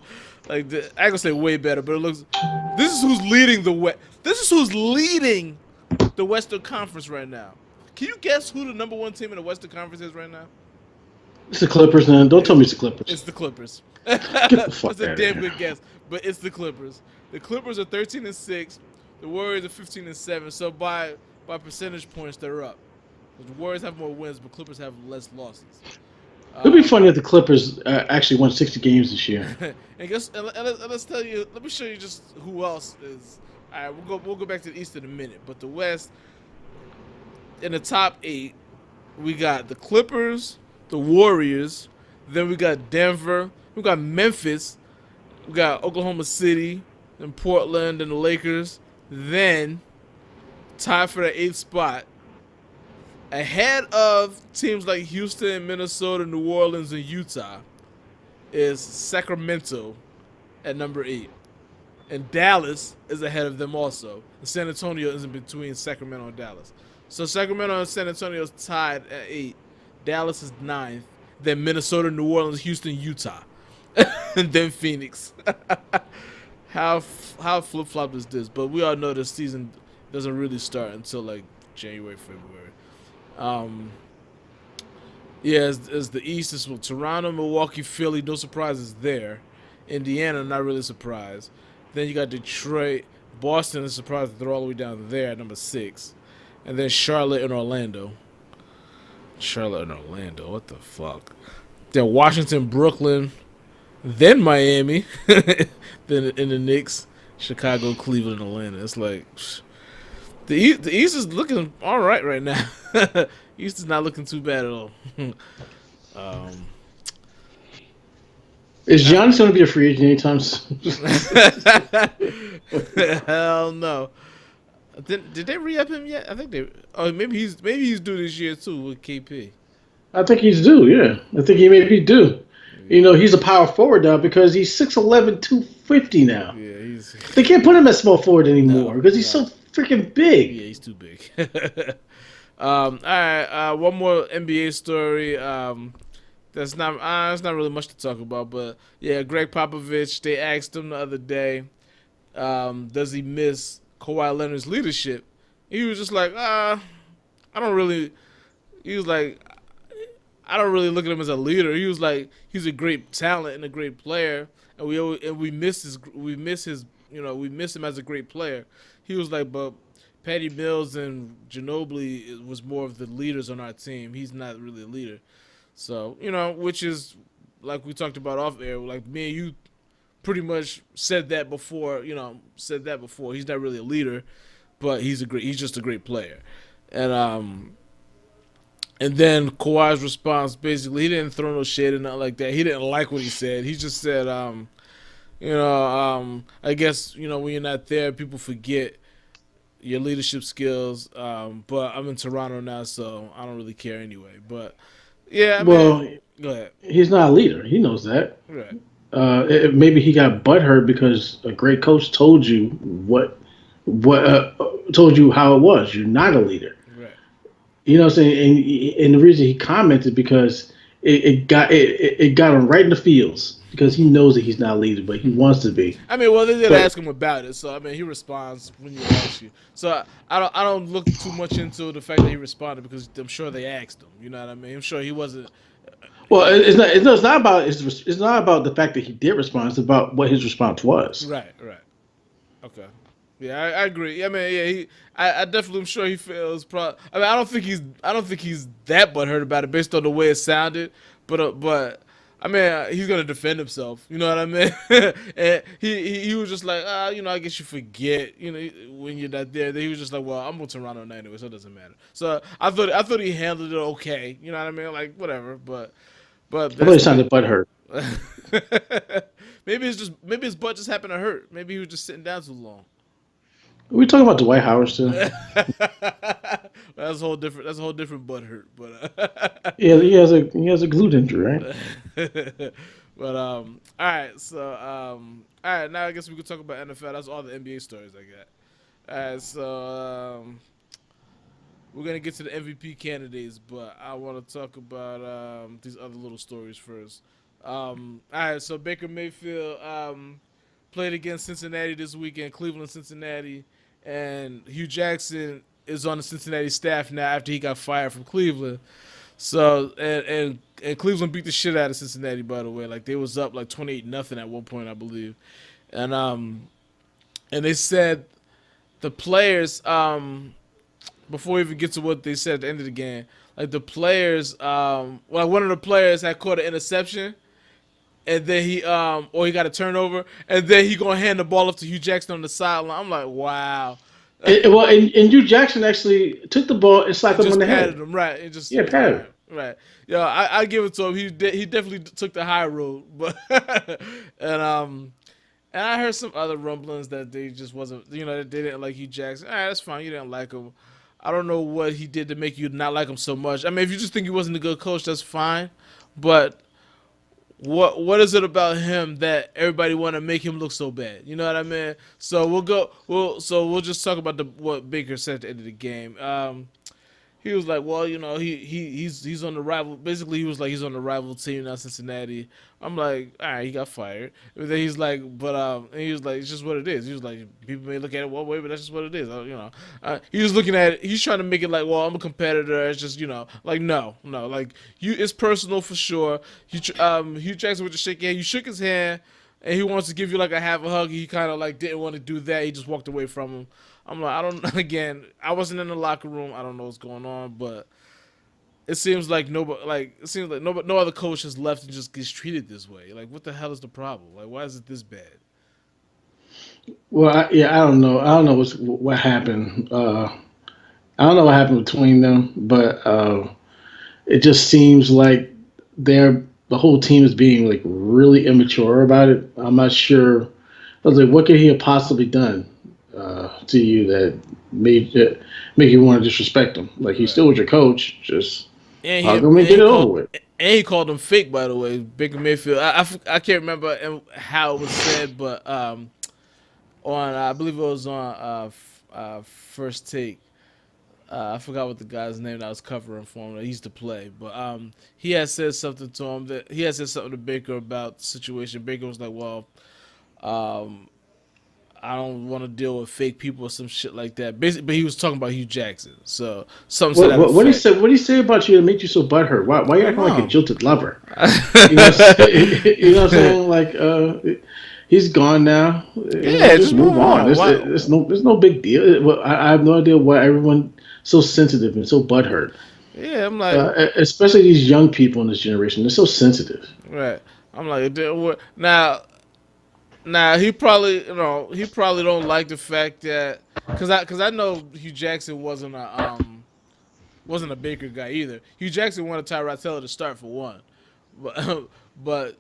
I gonna say way better, but it looks. This is who's leading the West. This is who's leading the Western Conference right now. Can you guess who the number 1 team in the Western Conference is right now? It's the Clippers, man. Don't tell me it's the Clippers. It's the Clippers. Get the fuck That's a out damn of here. good guess, but it's the Clippers. The Clippers are 13-6. The Warriors are 15-7. So by percentage points, they're up. The Warriors have more wins, but Clippers have less losses. It'd be funny if the Clippers actually won 60 games this year. and let's tell you. Let me show you just who else is. All right, we'll go back to the East in a minute, but the West, in the top 8, we got the Clippers, the Warriors, then we got Denver, we got Memphis, we got Oklahoma City, then Portland, and the Lakers. Then tied for the 8th spot, ahead of teams like Houston, Minnesota, New Orleans, and Utah, is Sacramento at number 8. And Dallas is ahead of them also. And San Antonio is in between Sacramento and Dallas. So Sacramento and San Antonio is tied at 8. Dallas is 9th. Then Minnesota, New Orleans, Houston, Utah. And then Phoenix. How flip-flop is this? But we all know the season doesn't really start until like January, February. As the East is Toronto, Milwaukee, Philly, no surprises there. Indiana, not really surprised. Then you got Detroit, Boston is surprised that they're all the way down there at number 6. And then Charlotte and Orlando. What the fuck? Then Washington, Brooklyn, then Miami, then in the Knicks, Chicago, Cleveland, Atlanta. It's like the East is looking all right now. East is not looking too bad at all. Is Giannis going to be a free agent anytime soon? Hell no. Did they re-up him yet? I think they. Oh, maybe he's due this year too with KP. I think he's due. Yeah, I think he may be due. You Yeah, know, he's a power forward now because he's 6'11", 250 now. yeah, he's They can't put him at small forward no, anymore because he's no. so freaking big. Yeah, he's too big. All right. One more NBA story. That's not really much to talk about, but yeah, Greg Popovich. They asked him the other day, does he miss Kawhi Leonard's leadership? He was just like, I don't really. He was like, I don't really look at him as a leader. He was like, he's a great talent and a great player, and we miss his we miss him as a great player. He was like, but Patty Mills and Ginobili was more of the leaders on our team. He's not really a leader. So which is like we talked about off air. Like me and you pretty much said that before. He's not really a leader, but he's just a great player, and. And then Kawhi's response, basically, he didn't throw no shade or nothing like that. He didn't like what he said. He just said, I guess, when you're not there, people forget your leadership skills. But I'm in Toronto now, so I don't really care anyway. But, yeah, I Well, mean, go ahead. he's not a leader. He knows that. Right, Maybe he got butthurt because a great coach told you told you how it was. You're not a leader. right. You know what I'm saying? And the reason he commented because it got him right in the feels because he knows that he's not a leader, but he wants to be. I mean, well, they did But ask him about it, so I mean, he responds when you ask you. So I don't look too much into the fact that he responded because I'm sure they asked him. You know what I mean? I'm sure he wasn't. well, it's not about the fact that he did respond. It's about what his response was. Right, right. Okay. Yeah, I agree. I mean, yeah, I definitely am sure he feels. I mean, I don't think he's that butthurt about it based on the way it sounded. But I mean, he's gonna defend himself. You know what I mean? And he was just like, I guess you forget, when you're not there. Then he was just like, well, I'm with Toronto now anyway, so it doesn't matter. So I thought he handled it okay. You know what I mean? Like whatever. But I thought he that's me. sounded butthurt. Maybe his butt just happened to hurt. Maybe he was just sitting down too long. Are we talking about Dwight Howard still? That's a whole different. That's a whole different butt hurt. But Yeah, he has a glute injury, right? all right. So all right. Now I guess we could talk about NFL. That's all the NBA stories I got. All right. So we're gonna get to the MVP candidates, but I want to talk about these other little stories first. All right. So Baker Mayfield played against Cincinnati this weekend. Cleveland, Cincinnati. And Hugh Jackson is on the Cincinnati staff now after he got fired from Cleveland. So and Cleveland beat the shit out of Cincinnati, by the way. Like they was up like 28-0 at one point, I believe. And they said the players before we even get to what they said at the end of the game, like the players one of the players had caught an interception and then he got a turnover, and then he gonna hand the ball off to Hugh Jackson on the sideline. I'm like, wow. And Hugh Jackson actually took the ball and It slapped him on just the patted head. him, right? It just Yeah, all patted him. right, right. Yeah, I give it to him. He definitely took the high road, but and I heard some other rumblings that they just wasn't, that they didn't like Hugh Jackson. All right, that's fine. You didn't like him. I don't know what he did to make you not like him so much. I mean, if you just think he wasn't a good coach, that's fine. But what is it about him that everybody want to make him look so bad? You know what I mean? So we'll just talk about what Baker said at the end of the game. He was like, well, he's on the rival. Basically, he was like, he's on the rival team now, Cincinnati. I'm like, all right, he got fired. And then he's like, and he was like, it's just what it is. He was like, people may look at it one way, but that's just what it is. He was looking at it. He's trying to make it like, well, I'm a competitor. It's just, like no, like it's personal for sure. Hugh Jackson would just shake your hand. You shook his hand, and he wants to give you like a half a hug. He kind of like didn't want to do that. He just walked away from him. I'm like, I don't. Again, I wasn't in the locker room. I don't know what's going on, but it seems like no other coach has left and just gets treated this way. Like, what the hell is the problem? Like, why is it this bad? Well, I don't know. I don't know what happened. I don't know what happened between them, but it just seems like the whole team is being like really immature about it. I'm not sure. I was like, what could he have possibly done? to you that make you want to disrespect him? Like he's Right. still with your coach, just And hug him and get it over with. he called him fake. By the way, Baker Mayfield. I can't remember how it was said, but on I believe it was on First Take. I forgot what the guy's name that was covering for him that he used to play, but he had said something to him that he had said something to Baker about the situation. Baker was like, "Well, um, I don't want to deal with fake people or some shit like that." Basically, but he was talking about Hugh Jackson, so something to that What he effect. said? What did he say about you that made you so butthurt? Why I you don't acting like a know. jilted lover? You know, you know what I'm saying? Like, he's gone now. You know, Yeah, just just move move on. on. Why? There's no big deal. Well, I have no idea why everyone so sensitive and so butthurt. Yeah, I'm like, Especially these young people in this generation. They're so sensitive. right. I'm like, now. Now he probably, he probably don't like the fact that because I know Hugh Jackson wasn't a Baker guy either. Hugh Jackson wanted Tyrod Taylor to start for one, but but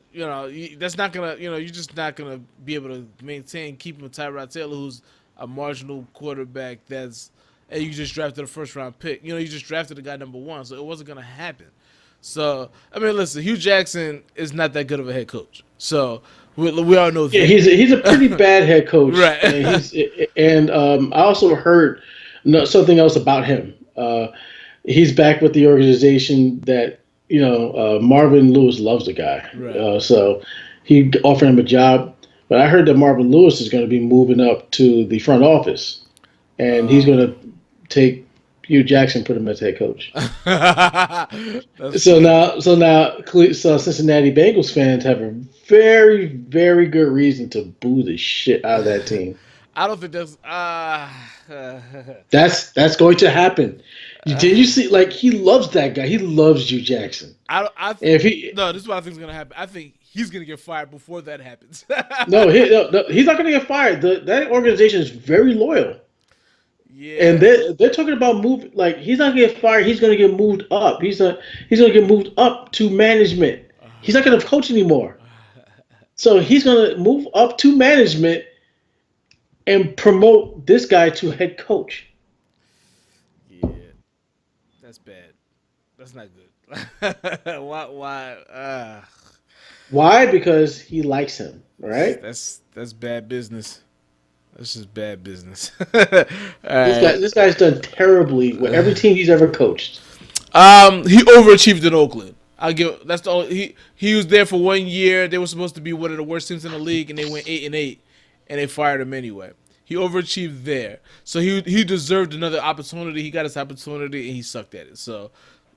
that's not gonna you're just not gonna be able to maintain keeping Tyrod Taylor, who's a marginal quarterback and you just drafted a first round pick. You just drafted the guy number one, so it wasn't gonna happen. So I mean, listen, Hugh Jackson is not that good of a head coach. So we all know Yeah, that. he's a pretty bad head coach, and Right. I also heard something else about him. He's back with the organization that Marvin Lewis loves the guy, Right. so he offered him a job. But I heard that Marvin Lewis is going to be moving up to the front office, and he's going Um, to take Hugh Jackson, put him as head coach. that's So funny. now, so Cincinnati Bengals fans have a very, very good reason to boo the shit out of that team. I don't think that's That's going to happen. Did you see? Like he loves that guy. He loves you, Jackson. I And if he no, this is what I think is gonna happen. I think he's gonna get fired before that happens. no, he's not going to get fired. That organization is very loyal, and Yeah. they're talking about move. Like he's not going to get fired. He's going to get moved up. He's going to get moved up to management. He's not going to coach anymore. So he's going to move up to management and promote this guy to head coach. Yeah, that's bad. That's not good. Why? Why? Because he likes him, right? That's bad business. That's just bad business. All right. This guy's done terribly with every team he's ever coached. He overachieved in Oakland. I give that's the only, he was there for 1 year. They were supposed to be one of the worst teams in the league, and they went 8-8, and they fired him anyway. He overachieved there, so he deserved another opportunity. He got his opportunity, and he sucked at it. So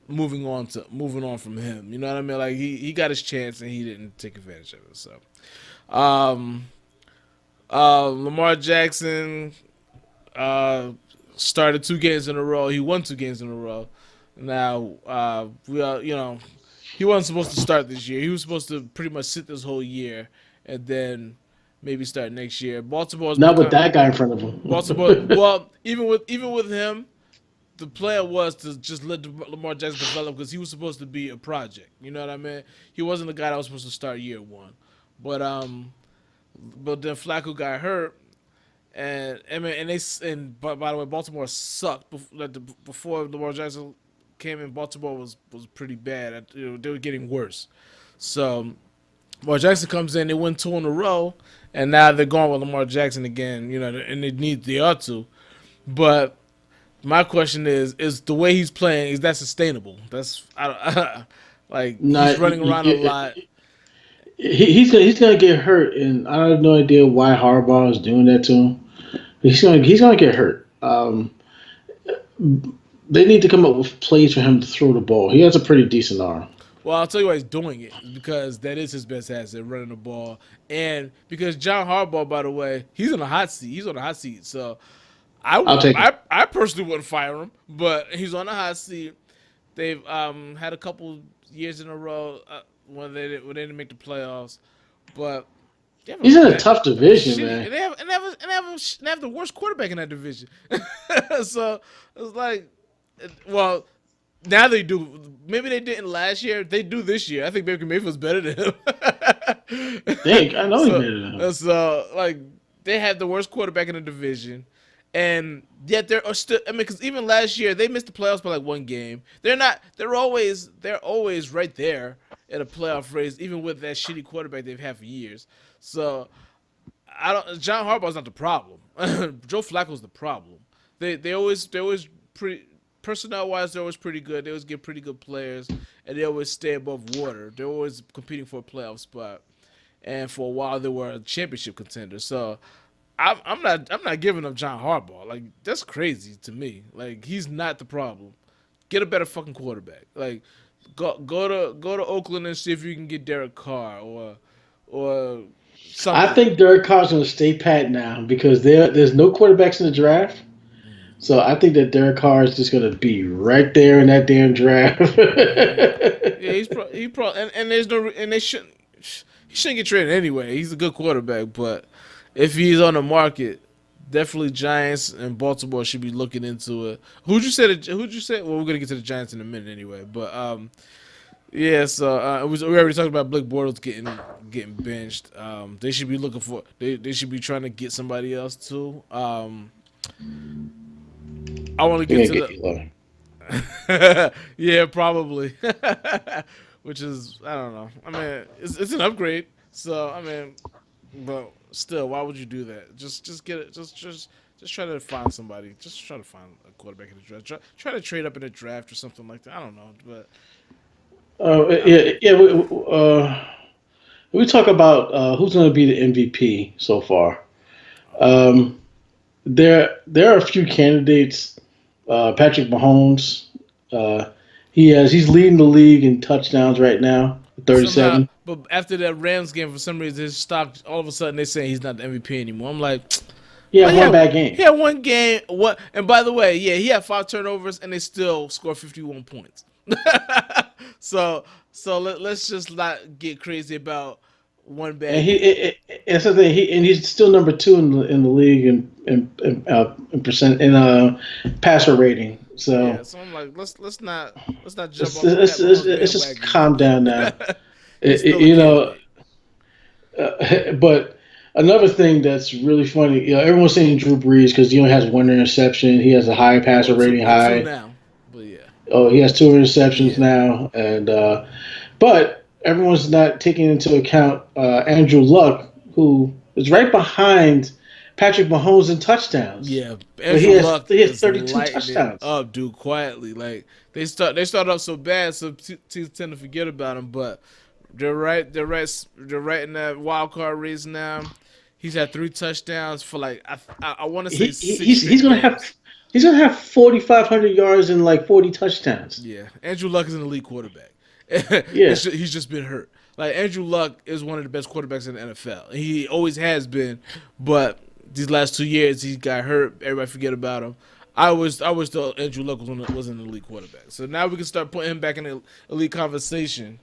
moving on from him, you know what I mean? Like he got his chance, and he didn't take advantage of it. So, um, Lamar Jackson started 2 games in a row. He won 2 games in a row. Now we are, he wasn't supposed to start this year. He was supposed to pretty much sit this whole year and then maybe start next year. Baltimore's Not with become that guy in front of Baltimore. him. Well, even with him, the plan was to just let Lamar Jackson develop because he was supposed to be a project. You know what I mean? He wasn't the guy that was supposed to start year one. But then Flacco got hurt, and I mean, and by the way, Baltimore sucked before Lamar Jackson came in. Baltimore was pretty bad. They were getting worse. So Lamar Jackson comes in, they win 2 in a row, and now they're going with Lamar Jackson again. And they ought to. But my question is the way he's playing, is that sustainable? That's like he's Not, running around a lot. he's gonna get hurt, and I have no idea why Harbaugh is doing that to him. He's gonna get hurt. They need to come up with plays for him to throw the ball. He has a pretty decent arm. Well, I'll tell you why he's doing it because that is his best asset, running the ball, and because John Harbaugh, by the way, he's on a hot seat. He's on a hot seat, so I'll take it. I personally wouldn't fire him, but he's on a hot seat. They've had a couple years in a row when they didn't make the playoffs, but they have a He's in a bad, tough division, shitty, man. and they have the worst quarterback in that division. So it's like, well, now they do. Maybe they didn't last year. They do this year. I think Baker Mayfield's better than him. Dang, I know he's so better than him. like they have the worst quarterback in the division, and yet they're still. I mean, because even last year they missed the playoffs by like one game. They're not. They're always right there in a playoff race, even with that shitty quarterback they've had for years. So I don't. John Harbaugh's not the problem. Joe Flacco's the problem. They always pretty personnel wise they're always pretty good. They always get pretty good players, and they always stay above water. They're always competing for a playoff spot, and for a while they were a championship contender. So I'm not giving up John Harbaugh. Like that's crazy to me. Like he's not the problem. Get a better fucking quarterback. Like go to Oakland and see if you can get Derek Carr or I something. think Derek Carr's going to stay pat now because there's no quarterbacks in the draft. So I think that Derek Carr is just going to be right there in that damn draft. Yeah, and there's no and they shouldn't he shouldn't get traded anyway. He's a good quarterback, but if he's on the market, definitely Giants and Baltimore should be looking into it. Who'd you say? Who'd you say? Well, we're gonna get to the Giants in a minute anyway, but yeah. So we already talked about Blake Bortles getting benched. They should be looking for they should be trying to get somebody else too. I want to You're get gonna to get Eli. the yeah probably, which is I don't know. I mean it's an upgrade. So I mean, but still, why would you do that? Just get it. Just try to find somebody. Just try to find a quarterback in the draft. Try to trade up in the draft or something like that. I don't know, but Yeah, yeah. We talk about who's going to be the MVP so far. Um, there are a few candidates. Patrick Mahomes. Uh, he's leading the league in touchdowns right now, somehow, 37. but after that Rams game, for some reason, his stock all of a sudden they saying he's not the MVP anymore. I'm like, He well, had one bad game. he had one game. What? And by the way, yeah, he had 5 turnovers and they still scored 51 points. so let's just not get crazy about one And bad game. it's the thing. He's still number two in the league in percent in passer rating. Yeah, So so I'm like, let's not jump let's off the let's, Pat let's, Mahomes let's just bandwagon calm down now. yet. He's still a You know, candidate. but another thing that's really funny, everyone's saying Drew Brees because he only has one interception. He has a high passer rating, Well, two high. now, but yeah, Oh, he has two interceptions yeah. now, and but everyone's not taking into account Andrew Luck, who is right behind Patrick Mahomes in touchdowns. Yeah, But Andrew Luck he has is 32 lighting it touchdowns. up, dude. Quietly, like they started off so bad, so teams tend to forget about him. But they're right in that wild card race now. He's had 3 touchdowns for like I want to say six He's straight gonna games. he's gonna have 4,500 yards and like 40 touchdowns. Yeah, Andrew Luck is an elite quarterback. Yeah, He's just been hurt. Like Andrew Luck is one of the best quarterbacks in the NFL. He always has been, but these last 2 years he got hurt. Everybody forget about him. I always thought Andrew Luck was an elite quarterback. So now we can start putting him back in the elite conversation.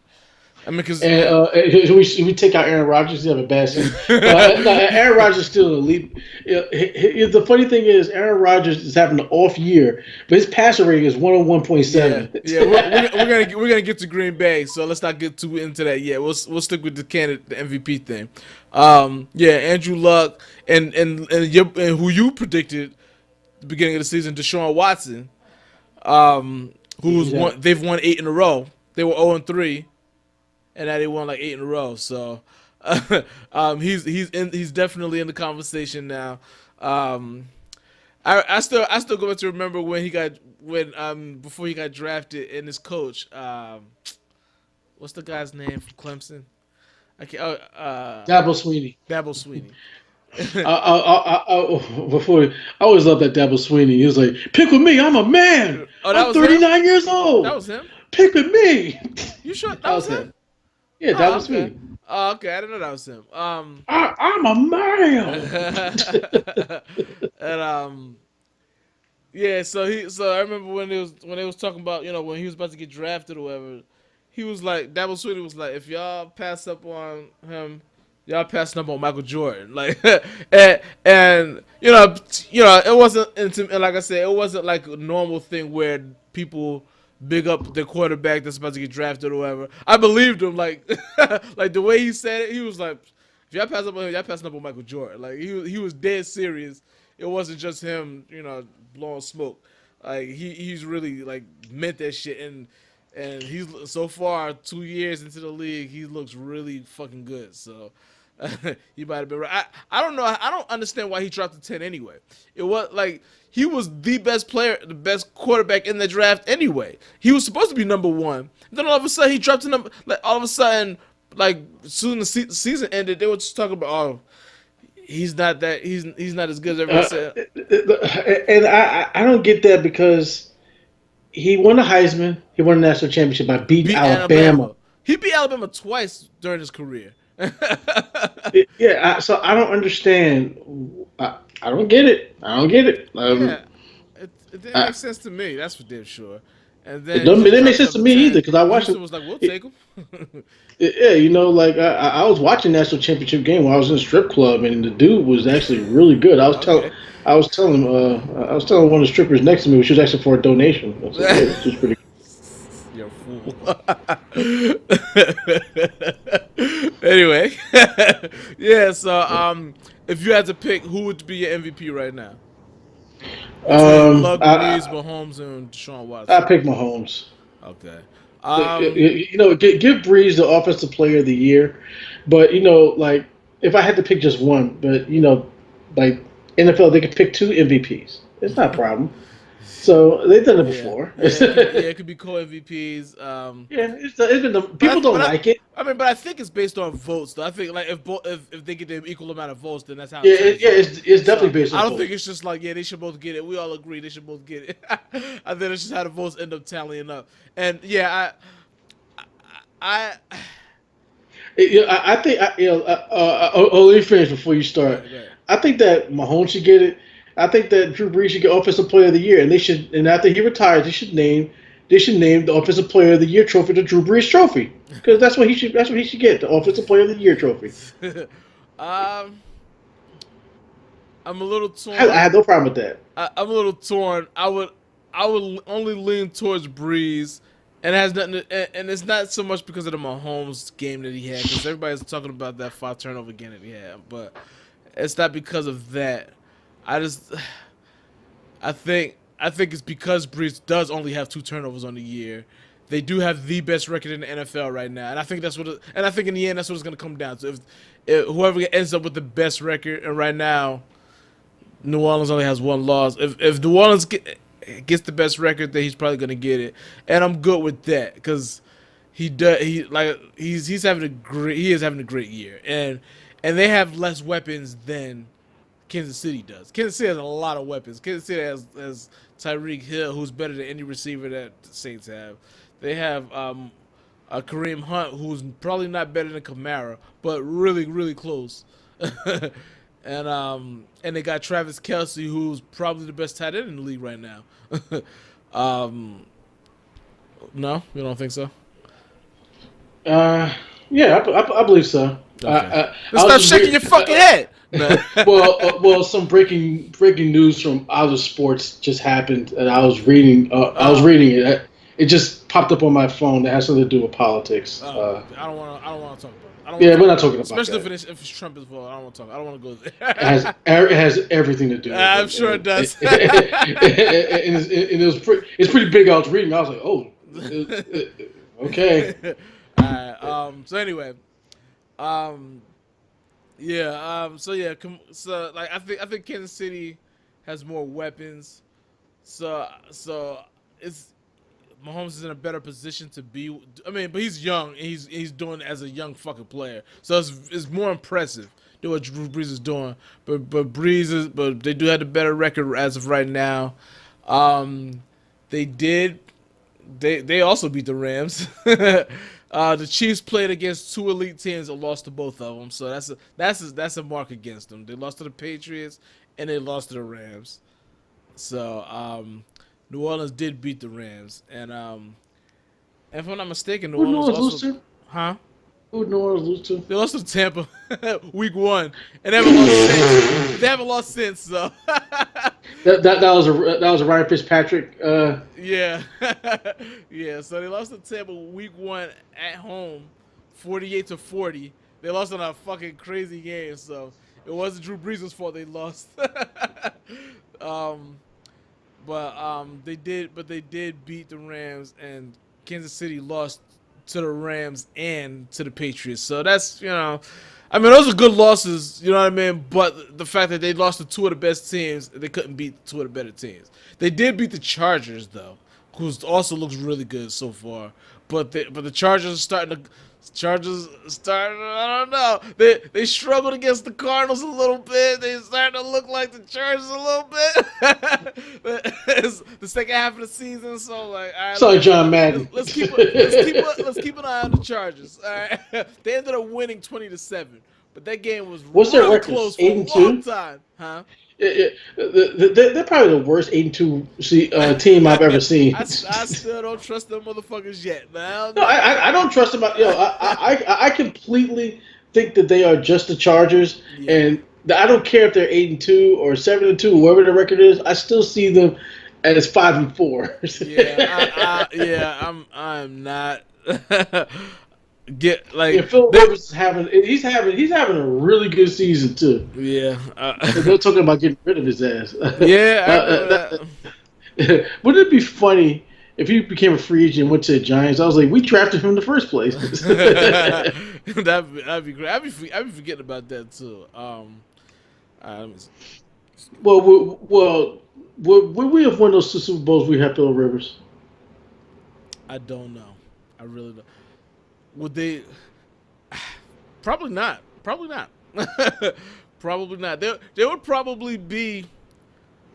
I mean, because and we take out Aaron Rodgers, he have a bad season. No, Aaron Rodgers is still elite. The funny thing is, Aaron Rodgers is having an off year, but his passer rating is 101.7. yeah, we're gonna get to Green Bay, so let's not get too into that yet. We'll stick with the candidate, the MVP thing. Yeah, Andrew Luck and who you predicted at the beginning of the season, Deshaun Watson, who's Yeah. they've won 8 in a row. They were 0-3, and now they won like 8 in a row. So he's definitely in the conversation now. I still go back to remember when before he got drafted and his coach, what's the guy's name from Clemson? I can't, Dabo Sweeney. Dabo Sweeney. Before I always loved that Dabo Sweeney. He was like, "Pick with me. I'm a man. Oh, that I'm was him. 39 years That old. was him. Pick with me." You sure that That was was him? him. Yeah, Oh, Dabo okay. Sweeney. Oh, okay. I didn't know that was him. I'm a man. And yeah. So I remember when they was talking about when he was about to get drafted or whatever. He was like Dabo Sweeney was like, if y'all pass up on him, y'all passing up on Michael Jordan. Like, and it wasn't and like I said, it wasn't like a normal thing where people big up the quarterback that's about to get drafted or whatever. I believed him, like like the way he said it, he was like, If y'all pass up on him, y'all passing up on Michael Jordan. Like he was dead serious. It wasn't just him, blowing smoke. Like he's really like meant that shit, and he's so far 2 years into the league, he looks really fucking good. So he might have been right. I don't know. I don't understand why he dropped to 10 anyway. It was like he was the best player, the best quarterback in the draft anyway. He was supposed to be number 1. Then all of a sudden he dropped to number. Like all of a sudden, like as soon as the season ended, they were just talking about, oh, he's not that. He's not as good as everyone said. And I don't get that because he won the Heisman. He won the national championship by beating Alabama. He beat Alabama twice during his career. Yeah, so I don't understand. I don't get it. Yeah, it didn't make sense to me. That's for damn sure. And then it didn't make sense to me either because I watched it. Was like, we'll take him. Yeah, I was watching national championship game while I was in a strip club, and the dude was actually really good. I was telling one of the strippers next to me, which was actually for a donation. I was like, yeah, this was pretty good. You're a fool. Anyway, yeah. So, if you had to pick, who would be your MVP right now? Luck, Breeze, Mahomes, and Deshaun Watson. I pick Mahomes. Okay. Give Breeze the Offensive Player of the Year, but like if I had to pick just one, but like NFL, they could pick 2 MVPs. It's not a problem. So they've done it before. It could be co-MVPs. It's been people don't like it. I mean, but I think it's based on votes. Though I think like if they get the equal amount of votes, then that's how. It's definitely based on. I don't votes. think it's just like they should both get it. We all agree they should both get it. I think it's just how the votes end up tallying up. And I think let me finish before you start. Right. I think that Mahomes should get it. I think that Drew Brees should get Offensive Player of the Year, and they should. And after he retires, they should name the Offensive Player of the Year trophy the Drew Brees Trophy because that's what he should get, the Offensive Player of the Year trophy. I'm a little torn. I have no problem with that. I'm a little torn. I would only lean towards Brees, and it has nothing. And it's not so much because of the Mahomes game that he had, because everybody's talking about that 5 turnover game that he had, but it's not because of that. I think it's because Brees does only have 2 turnovers on the year. They do have the best record in the NFL right now, and I think I think in the end that's what it's going to come down to. If whoever ends up with the best record, and right now New Orleans only has 1 loss. If New Orleans gets the best record, then he's probably going to get it, and I'm good with that because he is having a great year, and they have less weapons than Kansas City does. Kansas City has a lot of weapons. Kansas City has Tyreek Hill, who's better than any receiver that the Saints have. They have a Kareem Hunt, who's probably not better than Kamara, but really, really close. And they got Travis Kelce, who's probably the best tight end in the league right now. No, you don't think so? Yeah, I believe so. Okay. Stop shaking your fucking head. Well, some breaking news from Out of Sports just happened, and I was reading. It. It just popped up on my phone. It has something to do with politics. I don't want to talk about it. We're not talking about especially that. if it's Trump as well. I don't want to talk. I don't want to go there. It has everything to do with I'm sure it does. And it's pretty big. I was reading. I was like, oh, okay. All right. So anyway, So like I think Kansas City has more weapons. So it's Mahomes is in a better position to be. I mean, but he's young and he's doing it as a young fucking player. So it's more impressive than what Drew Brees is doing. But they do have a better record as of right now. They also beat the Rams. The Chiefs played against 2 elite teams and lost to both of them, so that's a mark against them. They lost to the Patriots and they lost to the Rams. So New Orleans did beat the Rams, and if I'm not mistaken, New Orleans also, huh? Who would New Orleans lose to? They lost to Tampa week 1, and they haven't lost since. They haven't lost since, so. That was a Ryan Fitzpatrick. Yeah, yeah. So they lost to Tampa week 1 at home, 48-40. They lost on a fucking crazy game, so it wasn't Drew Brees' fault they lost. um, they did beat the Rams, and Kansas City lost to the Rams and to the Patriots. So that's I mean those are good losses, you know what I mean. But the fact that they lost to two of the best teams, they couldn't beat two of the better teams. They did beat the Chargers though, who also looks really good so far. But the Chargers are starting to. I don't know. They struggled against the Cardinals a little bit. They starting to look like the Chargers a little bit. It's the second half of the season, so like, all right, Sorry, John Madden. let's keep an eye on the Chargers. All right, they ended up winning 20-7, but that game was What's their really record? close for a long time, huh? They're probably the worst 8-2 team I've ever seen. I still don't trust them motherfuckers yet, man. No, I don't trust them. I completely think that they are just the Chargers, and I don't care if they're 8-2 or 7-2, whatever the record is. I still see them as 5-4. I'm not. Get like Phil Rivers is having a really good season too. Yeah, they're talking about getting rid of his ass. Yeah, wouldn't it be funny if he became a free agent and went to the Giants? I was like, we drafted him in the first place. that'd be great. I'd be forgetting about that too. Would we have won those two Super Bowls? We had Phil Rivers. I don't know. I really don't. Would they? Probably not. Probably not. Probably not. There would probably be.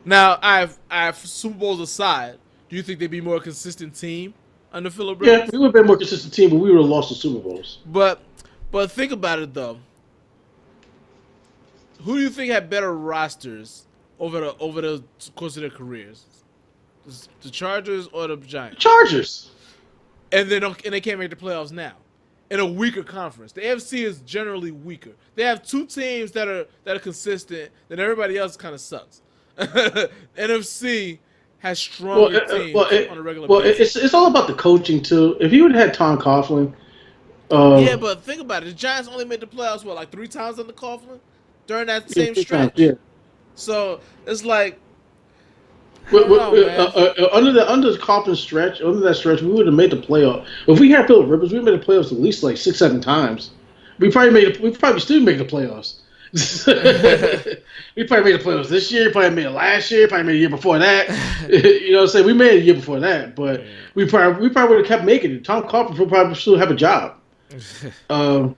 Now, I have Super Bowls aside. Do you think they'd be more consistent team under Philip Rivers? Yeah, we would have been a more consistent team, but we would have lost the Super Bowls. But think about it though. Who do you think had better rosters over the course of their careers? The Chargers or the Giants? Chargers. And they can't make the playoffs now. In a weaker conference, the AFC is generally weaker. They have two teams that are consistent, then everybody else kind of sucks. NFC has stronger teams on a regular basis. It's all about the coaching too. If you would have had Tom Coughlin, yeah, but think about it. The Giants only made the playoffs like 3 times under Coughlin during that same stretch. Yeah. So it's like. Under the Coughlin stretch, under that stretch, we would have made the playoff. If we had Philip Rivers, we made the playoffs at least like 6-7 times. We probably still make the playoffs. We probably made the playoffs this year. Probably made it last year. Probably made a year before that. You know what I'm saying? We made it a year before that, but we probably would have kept making it. Tom Coughlin would probably still have a job. By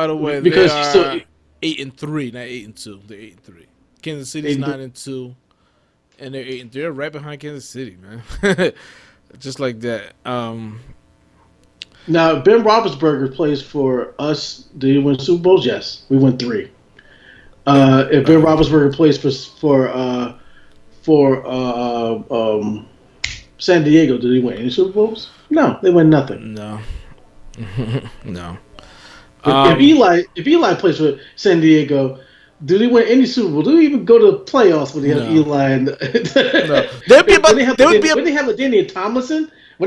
the way, because they are 8-3, not 8-2. They're 8-3. Kansas City's 9-2. And they're 8-3. They're right behind Kansas City, man. Just like that. Now, Ben Roethlisberger plays for us. Did he win Super Bowls? Yes, we won 3. If Ben Roethlisberger plays for San Diego, did he win any Super Bowls? No, they win nothing. No, no. If Eli plays for San Diego, do they win any Super Bowl? Do they even go to the playoffs when they have Eli? And no. When they have LaDainian Tomlinson, they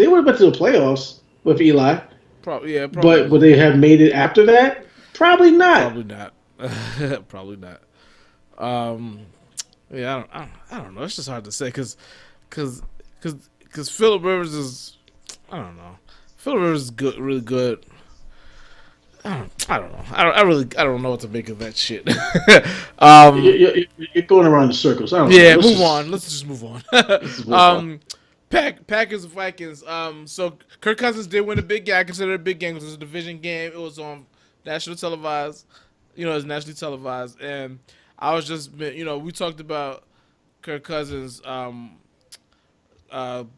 would have been to the playoffs with Eli. Probably. But would they have made it after that? Probably not. Probably not. Yeah, I don't know. It's just hard to say because Philip Rivers is, I don't know. Philip Rivers is good, really good. I don't know. I don't know what to make of that shit. You're going around in circles. Move on. Let's just move on. Packers and Vikings. So Kirk Cousins did win a big game. I consider it a big game because it was a division game. It was on national televised. It's nationally televised, and I was just, we talked about Kirk Cousins within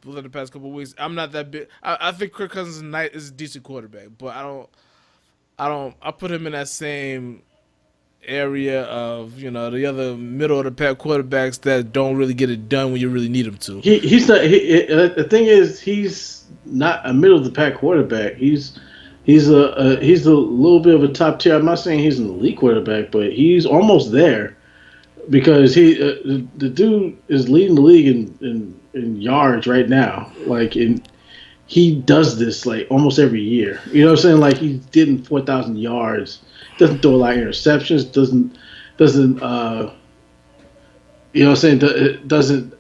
the past couple of weeks. I'm not that big. I think Kirk Cousins is a decent quarterback, but I put him in that same area of, the other middle of the pack quarterbacks that don't really get it done when you really need them to. He's not. The thing is, he's not a middle of the pack quarterback. He's a little bit of a top tier. I'm not saying he's an elite quarterback, but he's almost there because the dude is leading the league in yards right now. Like he does this like almost every year. You know what I'm saying? Like he's getting 4,000 yards. Doesn't throw a lot of interceptions. Doesn't you know what I'm saying? Doesn't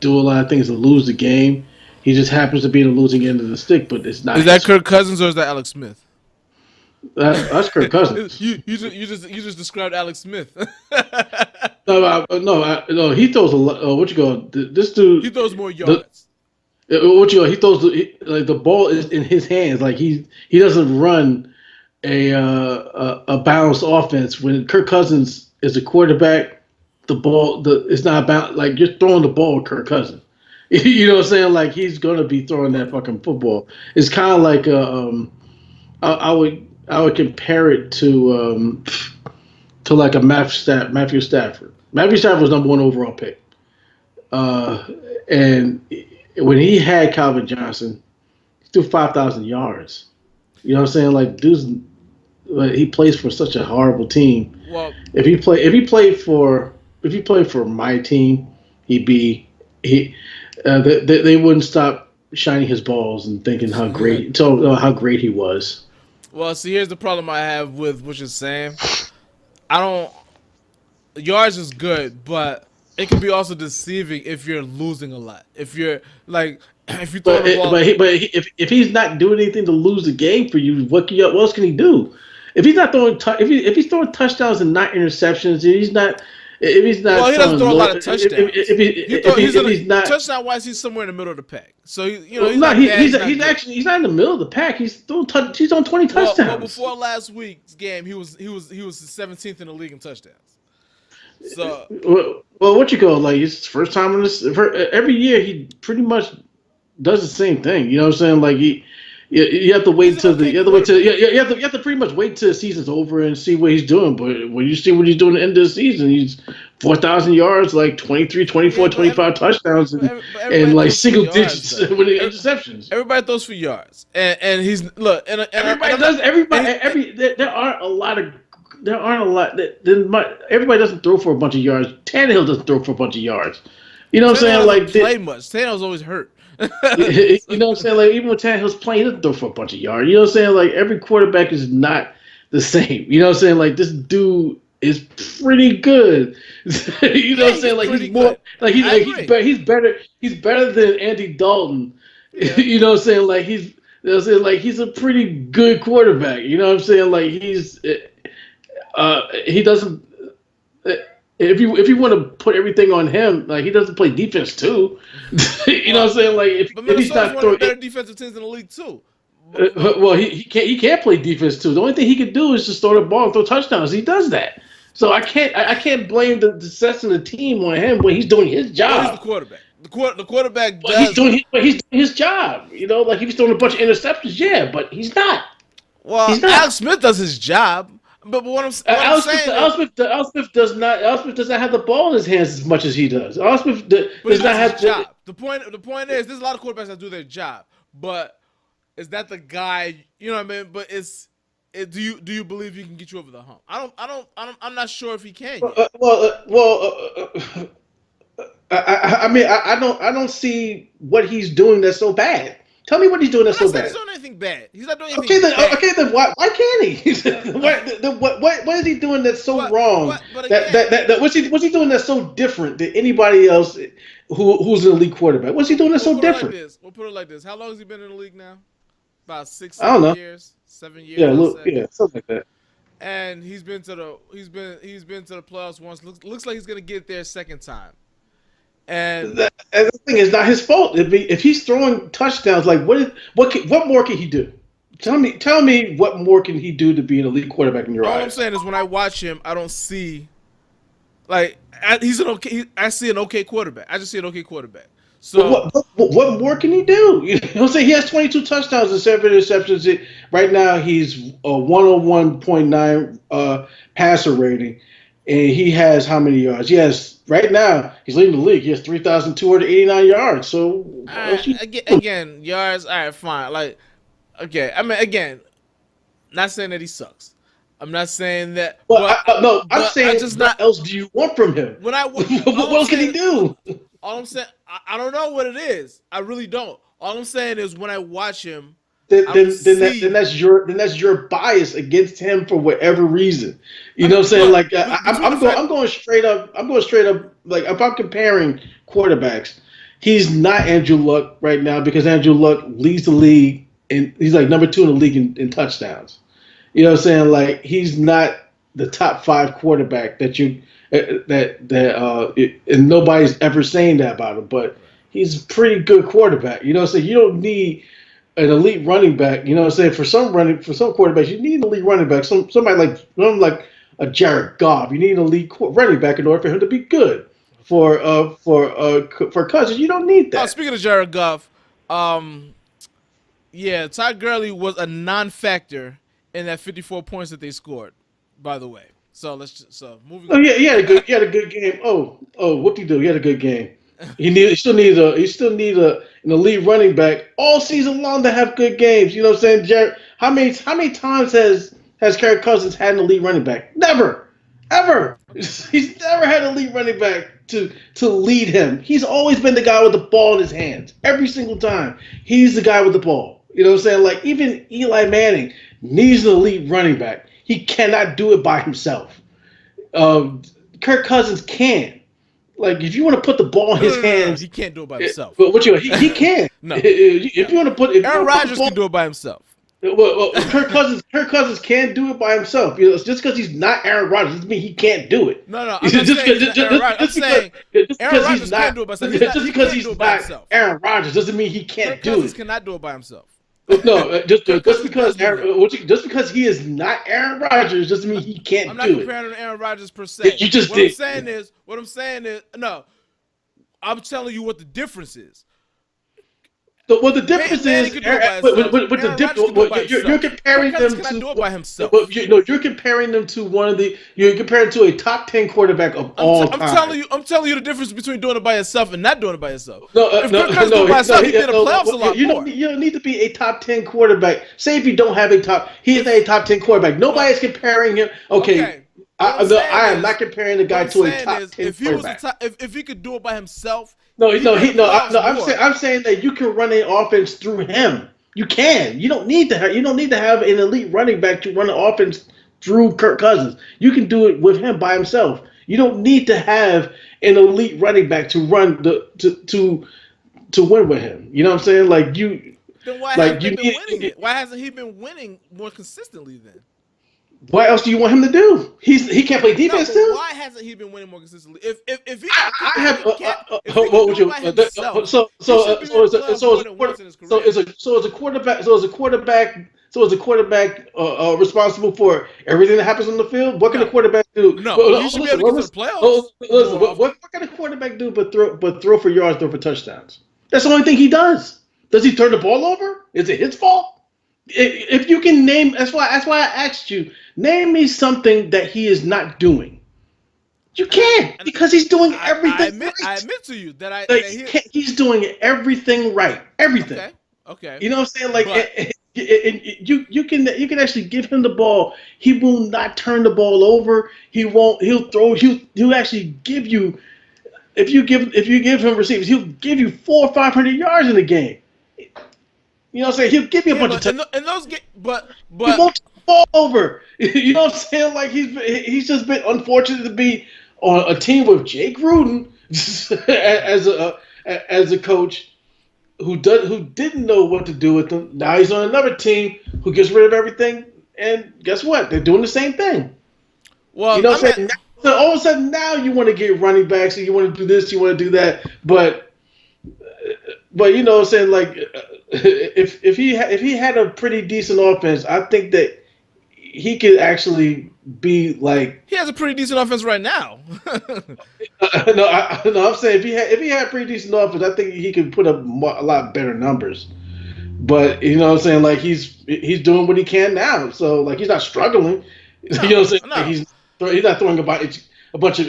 do a lot of things to lose the game. He just happens to be the losing end of the stick, but it's not Is that his Kirk fault. Cousins or is that Alex Smith? That's Kirk Cousins. You just described Alex Smith. No. He throws a lot. What you go? This He dude. throws more The, yards. what you go? He throws like the ball is in his hands. Like he doesn't run a balanced offense. When Kirk Cousins is a quarterback, it's not about like you're throwing the ball with Kirk Cousins. You know what I'm saying? Like he's gonna be throwing that fucking football. It's kind of like I would compare it to like a Matthew Stafford. Matthew Stafford was number one overall pick, and when he had Calvin Johnson, he threw 5,000 yards. You know what I'm saying? Like dude's he plays for such a horrible team. Well, If he played for my team, they wouldn't stop shining his balls and thinking how great he was. well. See, here's the problem I have with what you're saying. I don't. Yards is good, but it can be also deceiving if you're losing a lot. If you're like, if you throw But the ball, if he's not doing anything to lose the game for you, what else can he do? If he's not throwing if he's throwing touchdowns and not interceptions, if he's not well, he doesn't throwing throw a lot of if, touchdowns. if he's not Touchdown wise, he's somewhere in the middle of the pack. So he's no, not bad. he's not in the middle of the pack. He's throwing he's on 20 touchdowns. Well, before last week's game, he was 17th in the league in touchdowns. So what you go like his first time in this every year he pretty much does the same thing. You know what I'm saying? Like you have to wait till the you have to pretty much wait till the season's over and see what he's doing. But when you see what he's doing at the end of the season, he's 4,000 yards, like 23, 24, 25 touchdowns, and like single digits with the interceptions. Everybody throws for yards, and he's look. Everybody does. There aren't a lot. Everybody doesn't throw for a bunch of yards. Tannehill doesn't throw for a bunch of yards. You know what I'm saying? Like play much. Tannehill's always hurt. You know what I'm saying? Like even when Tannehill's playing, he doesn't throw for a bunch of yards. You know what I'm saying? Like every quarterback is not the same. You know what I'm saying? Like this dude is pretty good. You know what I'm saying? Like he's more like he's better. He's better than Andy Dalton. Yeah. You know what I'm saying? Like he's he's a pretty good quarterback. You know what I'm saying? Like he doesn't. If you want to put everything on him, like he doesn't play defense too. You know what I'm saying? Like if he's not one of the better defensive teams in the league too. Well, he can't play defense too. The only thing he can do is just throw the ball and throw touchdowns. He does that. So I can't blame the success of the team on him when he's doing his job. Well, he's the quarterback. The quarterback does. He's doing his job. You know, like he was throwing a bunch of interceptions. Yeah, but he's not. Well, he's not. Alex Smith does his job. But what I'm saying, Alex Smith does not. Alex Smith does not have the ball in his hands as much as he does. Alex Smith does not have his job. The point is, there's a lot of quarterbacks that do their job, but is that the guy? You know what I mean? But do you believe he can get you over the hump? I'm not sure if he can. I don't see what he's doing that's so bad. Tell me what he's doing that's so bad. He's not doing anything bad. He's not doing anything bad. Okay, then why can't he? What is he doing that's so wrong? What's he doing that's so different than anybody else who's an elite quarterback? What's he doing that's so different? We'll put it like this. How long has he been in the league now? About 7 years. 7 years. Yeah, something like that. And he's been to the playoffs once. Looks like he's gonna get there a second time. And the thing is not his fault. If he's throwing touchdowns, like what more can he do? Tell me what more can he do to be an elite quarterback in your eyes? All I'm saying is when I watch him, I don't see like he's an okay. I see an okay quarterback. I just see an okay quarterback. So what more can he do? You know what I'm saying? He has 22 touchdowns and 7 interceptions. Right now he's a 101.9 passer rating, and he has how many yards? He has. Right now, he's leading the league. He has 3,289 yards. So again, yards. All right, fine. Like, okay. I mean, again, not saying that he sucks. I'm not saying that. I'm saying what else do you want from him? What else can he do? All I'm saying, I don't know what it is. I really don't. All I'm saying is when I watch him, then I don't then see. that's your bias against him for whatever reason. You I know mean, what I'm saying? look, Like between the fact. I'm going straight up. I'm going straight up. Like if I'm comparing quarterbacks, he's not Andrew Luck right now because Andrew Luck leads the league and he's like number 2 in the league in touchdowns. You know what I'm saying? Like he's not the top 5 quarterback that you and nobody's ever saying that about him, but Right. he's a pretty good quarterback. You know what I'm saying? You don't need an elite running back. You know what I'm saying? For some quarterbacks, you need an elite running back. Somebody like a Jared Goff. You need an elite running back in order for him to be good. Okay. For Cousins, you don't need Oh, that. speaking of Jared Goff, um, yeah, Todd Gurley was a non-factor in that 54 points that they scored. By the way, so moving Oh on. yeah, he had a good game. What did he do? He had a good game. He still need an elite running back all season long to have good games. You know what I'm saying, Jared? How many times has Kirk Cousins had an elite running back? Never, ever. Okay. He's never had an elite running back to lead him. He's always been the guy with the ball in his hands every single time. He's the guy with the ball. You know what I'm saying? Like even Eli Manning needs an elite running back. He cannot do it by himself. Um, Kirk Cousins can. Like, if you want to put the ball in No, his no, no, no, no. hands, He can't do it by himself. but he can. No, If no. you want to put Aaron the Rodgers ball, can do it by himself. Kirk Cousins can do it by himself. You know, just because he's not Aaron Rodgers doesn't mean he can't do it. No, no, I'm not saying he's not Aaron Rodgers. I'm saying Just Aaron because Rodgers he's can not do it by himself. just He because can't do he's it by not himself. Aaron Rodgers doesn't mean he Kirk can't do Cousins it. cannot do it by himself. No, Kirk Cousins does do that. Just because he is not Aaron Rodgers doesn't mean he I'm can't not do it. comparing him to Aaron Rodgers per se. You just did. What I'm saying is, no, I'm telling you what the difference is. The difference Peyton Manning is, can do it by himself. with the Aaron Rodgers can do it by you're himself. Kirk comparing Cousins them cannot do it by himself. to, you're comparing them to you're comparing to a top 10 quarterback of all time. I'm telling you the difference between doing it by yourself and not doing it by yourself. No, If Kirk Cousins do it by himself, he'd be in the playoffs a lot more. you don't need to be a top 10 quarterback. Say if you don't have he's not a top 10 quarterback. Nobody is comparing him. Okay. I am not comparing the guy to a top 10 if he was quarterback. if he could do it by himself, I'm saying that you can run an offense through him. You can. You don't need to have an elite running back to run an offense through Kirk Cousins. You can do it with him by himself. You don't need to have an elite running back to run to win with him. You know what I'm saying? Then why like hasn't you he been need. winning it? Why hasn't he been winning more consistently then? What else do you want him to do? He can't play No, defense but too. why hasn't he been winning more consistently? If he I have. if he What can would do it you? by himself, he should be in the playoffs more than once in his career. So is a quarterback responsible for everything that happens on the field? What can a No. quarterback do? No, he should be able to get to the playoffs. What can a quarterback do but throw for yards, throw for touchdowns? That's the only thing he does. Does he turn the ball over? Is it his fault? If you can name, that's why I asked you. Name me something that he is not doing. You can't because he's doing everything right. I admit to you that he's doing everything right. Everything. Okay. You know what I'm saying? Like you can actually give him the ball. He will not turn the ball over. He won't. He'll actually give you. If you give him receivers, he'll give you 400 or 500 yards in the game. You know what I'm saying? He'll give you a bunch of touchdowns. And those but He won't turn the ball over. You know what I'm saying? Like he's just been unfortunate to be on a team with Jay Gruden as a coach who didn't know what to do with them. Now he's on another team who gets rid of everything, and guess what? They're doing the same thing. Well, you know what I'm saying? So all of a sudden now you want to get running backs and you want to do this, you want to do that, but you know what I'm saying? Like if he had a pretty decent offense, I think that he could actually be like. He has a pretty decent offense right now. No, I'm saying if he had pretty decent offense, I think he could put up a lot better numbers. But you know what I'm saying? Like he's doing what he can now, so like he's not struggling. No, you know what I'm saying? No. Like, he's not throwing a bunch of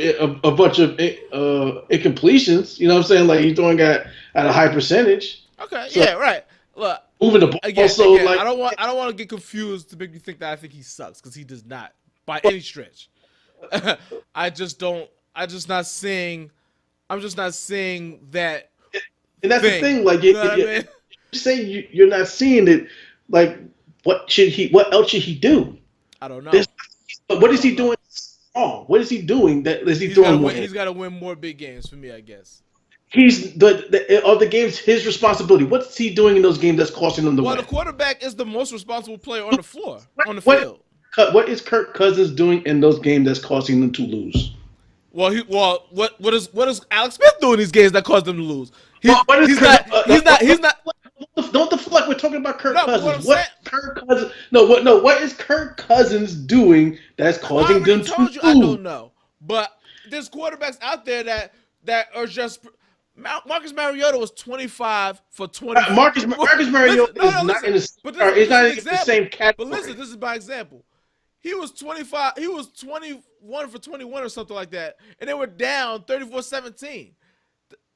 incompletions. You know what I'm saying? Like he's throwing at a high percentage. Okay, so, yeah, right. Look, moving the ball. Again, like I don't want to get confused to make you think that I think he sucks because he does not by any stretch. I'm just not saying that. And that's thing. the thing. Like you know what I mean? say you're not seeing it, like what else should he do? I don't know. There's, what is he know. doing wrong? What is he doing that is he He's got to throwing more? win. He's got to win more big games for me, I guess. He's the of the games his responsibility. What's he doing in those games that's costing them the win? The quarterback is the most responsible player on the floor, on the What, field. what is Kirk Cousins doing in those games that's causing them to lose? What is Alex Smith doing in these games that caused them to lose? He's not. Don't deflect. We're talking about Kirk Cousins. What is Kirk Cousins doing that's causing them to lose? I don't know, but there's quarterbacks out there that are just. Marcus Mariota was 25 for 20. Marcus Mariota is not in the same category. But listen, this is by example. He was 25. He was 21 for 21 or something like that, and they were down 34-17.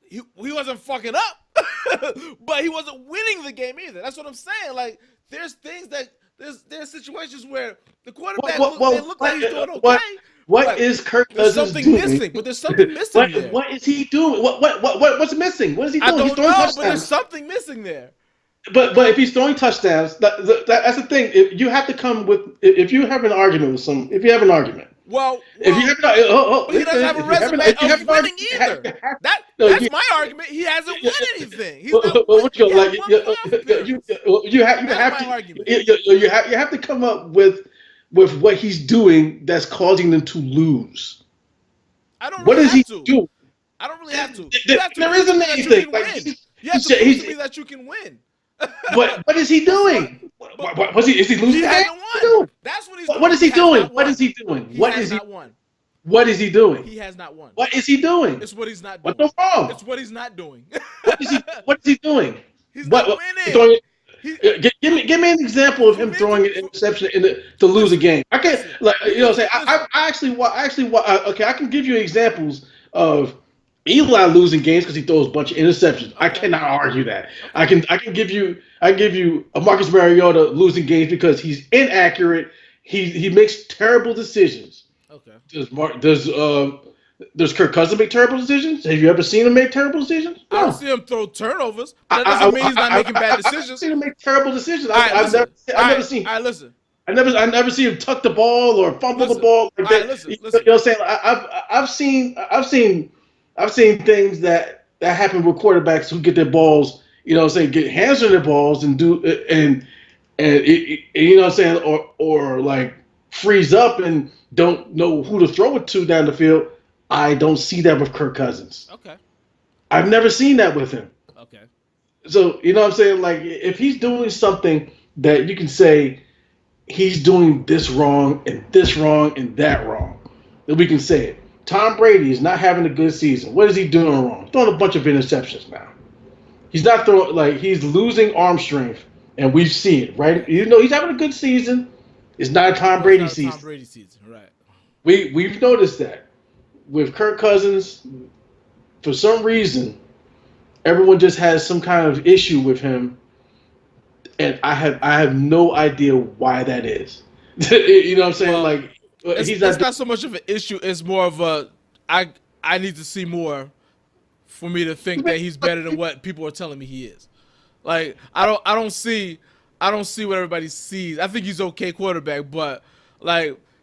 He wasn't fucking up, but he wasn't winning the game either. That's what I'm saying. Like there's things that there's situations where the quarterback look like he's doing okay. What is Kirk Cousins doing? Missing, but there's something missing there. What is he doing? What's missing? What is he doing? I don't he's throwing know, touchdowns. but there's something missing there. But if he's throwing touchdowns, that's the thing. If you have to come with, if you have an argument with some, if you have an argument. Well, if you have, he doesn't have a resume of winning either. That's my argument. He hasn't won anything. He's not you have to come up with what he's doing that's causing them to lose. I don't. What does he do? I don't really have to. There isn't anything. You have to prove to me that you can win. What is he doing? Is he losing? He hasn't won. That's what he's doing. What is he doing? What is he doing? What is he won? What is he doing? He has not won. What is he doing? It's what he's not doing. What's wrong? It's what he's not doing. What is he doing? He's not winning. Give me an example of him throwing an interception to lose a game. I can't say I can give you examples of Eli losing games because he throws a bunch of interceptions. I cannot argue that. I can give you a Marcus Mariota losing games because he's inaccurate. He makes terrible decisions. Okay. Does Kirk Cousins make terrible decisions? Have you ever seen him make terrible decisions? No. I don't see him throw turnovers. That doesn't mean he's not making bad decisions. I've seen him make terrible decisions. I've never seen. All right, listen. I never see him tuck the ball or fumble the ball like that. Listen. You know what I'm saying? I've seen things that happen with quarterbacks who get their balls, get hands on their balls and do and you know what I'm saying, or like freeze up and don't know who to throw it to down the field. I don't see that with Kirk Cousins. Okay. I've never seen that with him. Okay. So, you know what I'm saying? Like, if he's doing something that you can say he's doing this wrong and that wrong, then we can say it. Tom Brady is not having a good season. What is he doing wrong? Throwing a bunch of interceptions now. He's not throwing, he's losing arm strength, and we've seen it, right? He's having a good season. It's not a Tom Brady season. Tom Brady season, right. We've noticed that. With Kirk Cousins, for some reason, everyone just has some kind of issue with him, and I have no idea why that is. You know what I'm saying? It's not so much of an issue. It's more of I need to see more for me to think that he's better than what people are telling me he is. Like I don't see what everybody sees. I think he's okay quarterback, but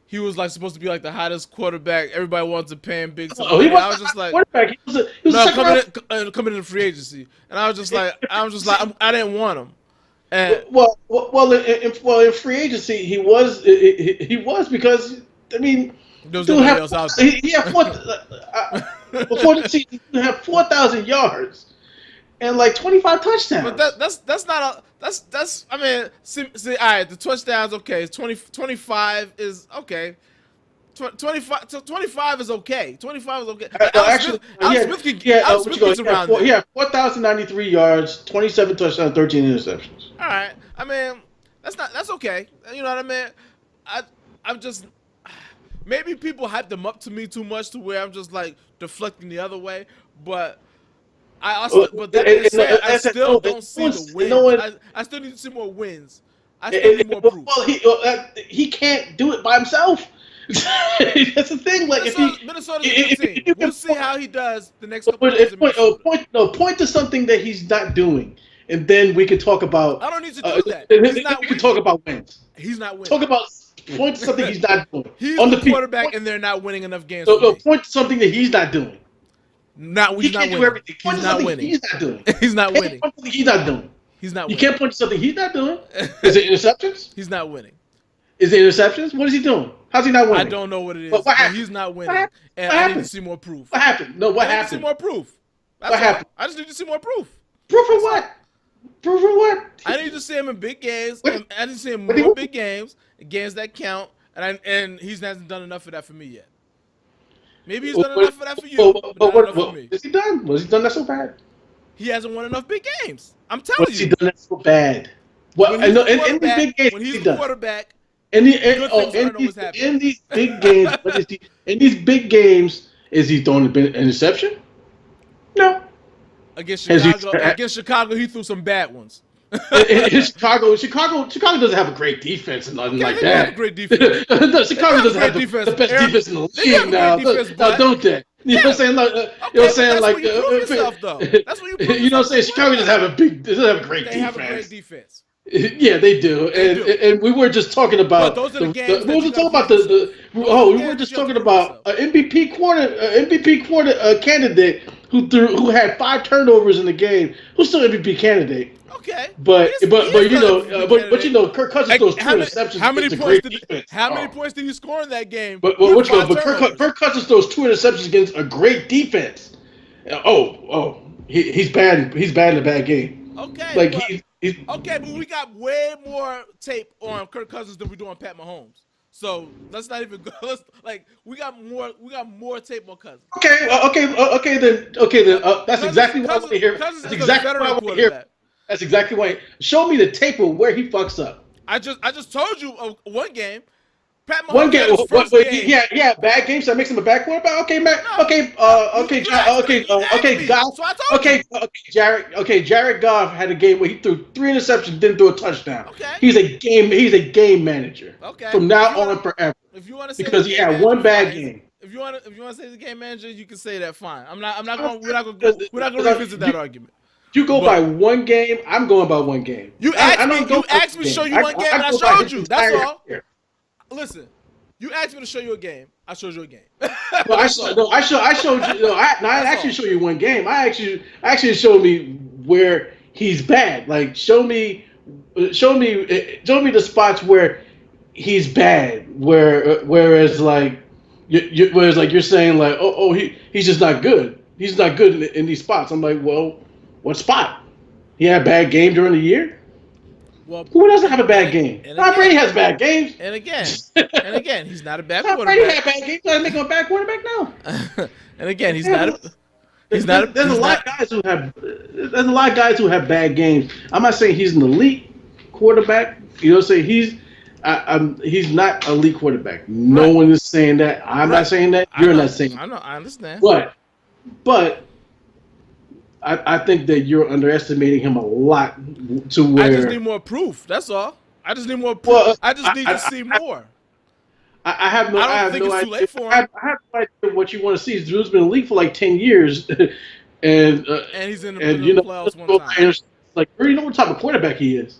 he was supposed to be the hottest quarterback. Everybody wanted to pay him big. I was just like, quarterback. He was coming in free agency, and I was just like, I didn't want him. And in free agency, he was because there was nobody else out there. He had before the season, he had 4,000 yards and 25 touchdowns. But that's not a. That's I mean, see, all right, the touchdowns okay. 25 is okay. 25 is okay. 25 is okay. Alex Smith gets around there. He had 4,093 yards, 27 touchdowns, 13 interceptions. All right. I mean, that's okay. You know what I mean? I'm just maybe people hyped them up to me too much to where I'm just deflecting the other way, but I still don't see the wins. I still need to see more wins. I still need more proof. Well, he can't do it by himself. That's the thing. Minnesota's a good team. We'll see how he does the next couple of years. Point to something that he's not doing, and then we can talk about. I don't need to do that. And He's then not we can winning. talk about wins. He's not winning. Talk about point to something he's not doing. He's On the the field. quarterback, and they're not winning enough games No, for me. point to something that he's not doing. He's He not can't do winning. everything. Point He's to not something winning. he's not doing. He's not winning. Point to something he's not doing. He's not You winning. can't point to something he's not doing. Is it interceptions? He's not winning. Is it interceptions? What is he doing? How's he not winning? I don't know what it is. What But happened? he's not winning. What And What I need happened? to see more proof. What happened? No, what I need to happened? see more proof. That's What all. happened? I just need to see more proof. Proof of what? Proof of what? I need to see him in big games. What- And I need to see him what do more you- big games that count. And he hasn't done enough of that for me yet. Maybe he's done enough of that for you, but not enough for me. What has he done? What has he done that's so bad? He hasn't won enough big games. I'm What telling has he you. done that's so bad? What? When I he's know the in these quarterback- big games, when what he's he the done? quarterback, In Good things aren't always happening. in these big games, what is he? In these big games, is he throwing an interception? No. against Has he- Chicago, he threw some bad ones. In Chicago doesn't have a great defense and nothing like they have that. a great defense. No, Chicago have doesn't have great the defense. best Aaron, defense in the they have league a now. great defense, No, but- don't they? You know what I'm saying? Like, you know what I'm saying? but Like, that's where you prove yourself, though. That's where you prove you know what I'm saying? yourself. Chicago doesn't have a great They defense. have a great defense. Yeah, they do. And we were just talking about. But those are the games that we you were just gotta talking about prove we games were that just you have to talking prove about an MVP candidate who had 5 turnovers in the game, who's still MVP candidate. Okay. But He is you know, still but you know, Kirk Cousins throws 2 interceptions. How many against a points great did defense. how many points did he score in that game? But with 5 Kirk Cousins throws 2 interceptions against a great defense. He's bad. He's bad in a bad game. Okay. Like but, he's okay, but we got way more tape on Kirk Cousins than we do on Pat Mahomes. So let's not even go. We got more tape on Cousins. okay. Then that's exactly what I want to hear. Cousins That's is exactly a what I veteran want to hear. quarterback. That's exactly why. Show me the tape of where he fucks up. I just told you one game. Pat Mahomes One game, had his first game. yeah, bad game. So that makes him a bad quarterback. Okay, man. No. Okay, You asked me, Goff. so I told you. Jared Goff had a game where he threw 3 interceptions, didn't throw a touchdown. Okay. He's a game manager. Okay. From now on forever. If you want to say Because the he game had manager, one bad fine. game. If you want to say the game manager, you can say that. Fine. We're not going to revisit that argument. You go by one game. I'm going by one game. You asked me to show you one game, and I showed you. That's all. Listen, you asked me to show you a game. I showed you a game. I showed you. I actually showed you one game. I actually showed me where he's bad. Like show me the spots where he's bad. Whereas you're saying like he's just not good. He's not good in these spots. I'm like, well, what spot? He had a bad game during the year. Well, who doesn't have a bad game? Tom Brady has bad games. And again, he's not a bad Tom quarterback. Brady had bad games. Doesn't make him a bad quarterback now. And again, he's not. There's a lot of guys who have bad games. I'm not saying he's an elite quarterback. You know, say he's not an elite quarterback. No one is saying that. I'm not saying that. You're not saying that. I know. I understand. But I think that you're underestimating him a lot to where I just need more proof. That's all. I just need more proof. Well, I just need to see more. I have no. I don't have think no it's idea. too late for him. I have no idea what you want to see. Drew's been in the league for like 10 years, and he's in the playoffs one time. Like, you know what type of quarterback he is.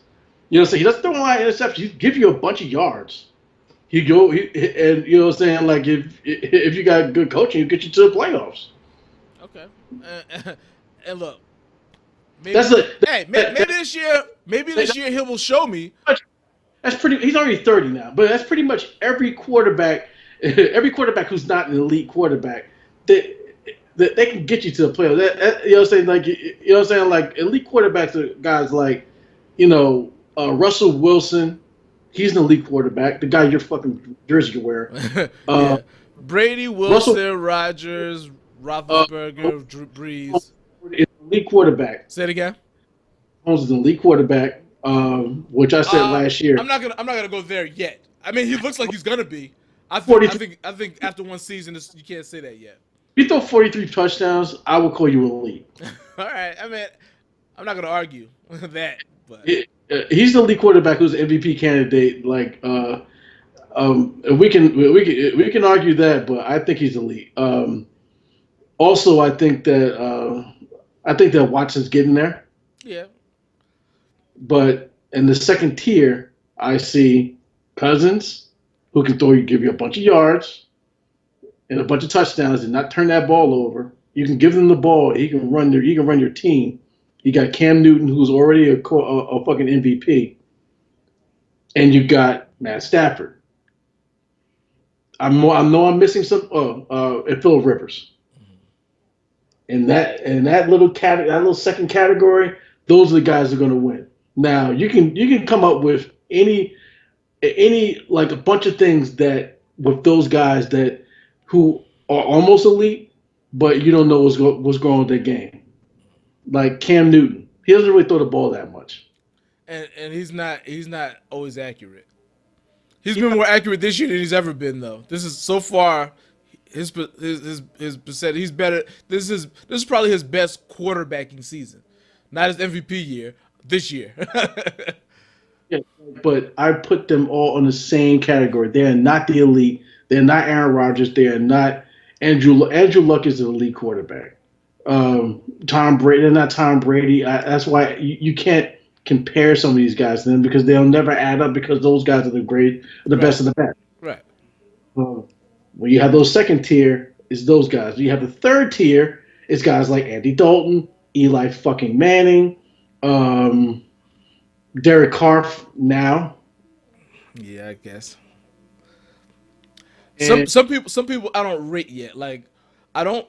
You know, so he doesn't throw a lot of interceptions. He give you a bunch of yards. And you know what I'm saying? Like, if you got good coaching, he'll get you to the playoffs. Okay. And look, maybe this year he will show me. That's pretty. He's already 30 now, but that's pretty much every quarterback who's not an elite quarterback that they can get you to the playoffs. You know what I'm saying? Like you know what I'm saying? Like elite quarterbacks are guys like, Russell Wilson. He's an elite quarterback. The guy your fucking jersey you wear. Yeah. Brady, Wilson, Rodgers, Roethlisberger, Drew Brees. Is an elite quarterback. Say it again. Mahomes is an elite quarterback, which I said last year. I'm not gonna go there yet. I mean, he looks like he's gonna be. I think after one season, you can't say that yet. If you throw 43 touchdowns, I will call you elite. All right. I mean, I'm not gonna argue that, but he's the elite quarterback who's an MVP candidate. Like, we can argue that, but I think he's elite. Also, I think that Watson's getting there. Yeah. But in the second tier, I see Cousins, who can give you a bunch of yards and a bunch of touchdowns and not turn that ball over. You can give him the ball. He can run your team. You got Cam Newton, who's already a fucking MVP, and you got Matt Stafford. I know I'm missing some. And Phillip Rivers. In that little second category, those are the guys that are going to win. Now you can come up with any like a bunch of things that with those guys that who are almost elite, but you don't know what's going on with their game. Like Cam Newton, he doesn't really throw the ball that much, and he's not always accurate. He's been more accurate this year than he's ever been, though. This is so far his percent. He's better. This is probably his best quarterbacking season, not his MVP year. This year. Yeah, but I put them all in the same category. They are not the elite. They're not Aaron Rodgers. They are not Andrew. Andrew Luck is an elite quarterback. Tom Brady. They're not Tom Brady. That's why you can't compare some of these guys to them because they'll never add up because those guys are the best of the best. Right. When you have those second tier, it's those guys. You have the third tier, it's guys like Andy Dalton, Eli fucking Manning, Derek Carr now. Yeah, I guess. Some people I don't rate yet. Look. I know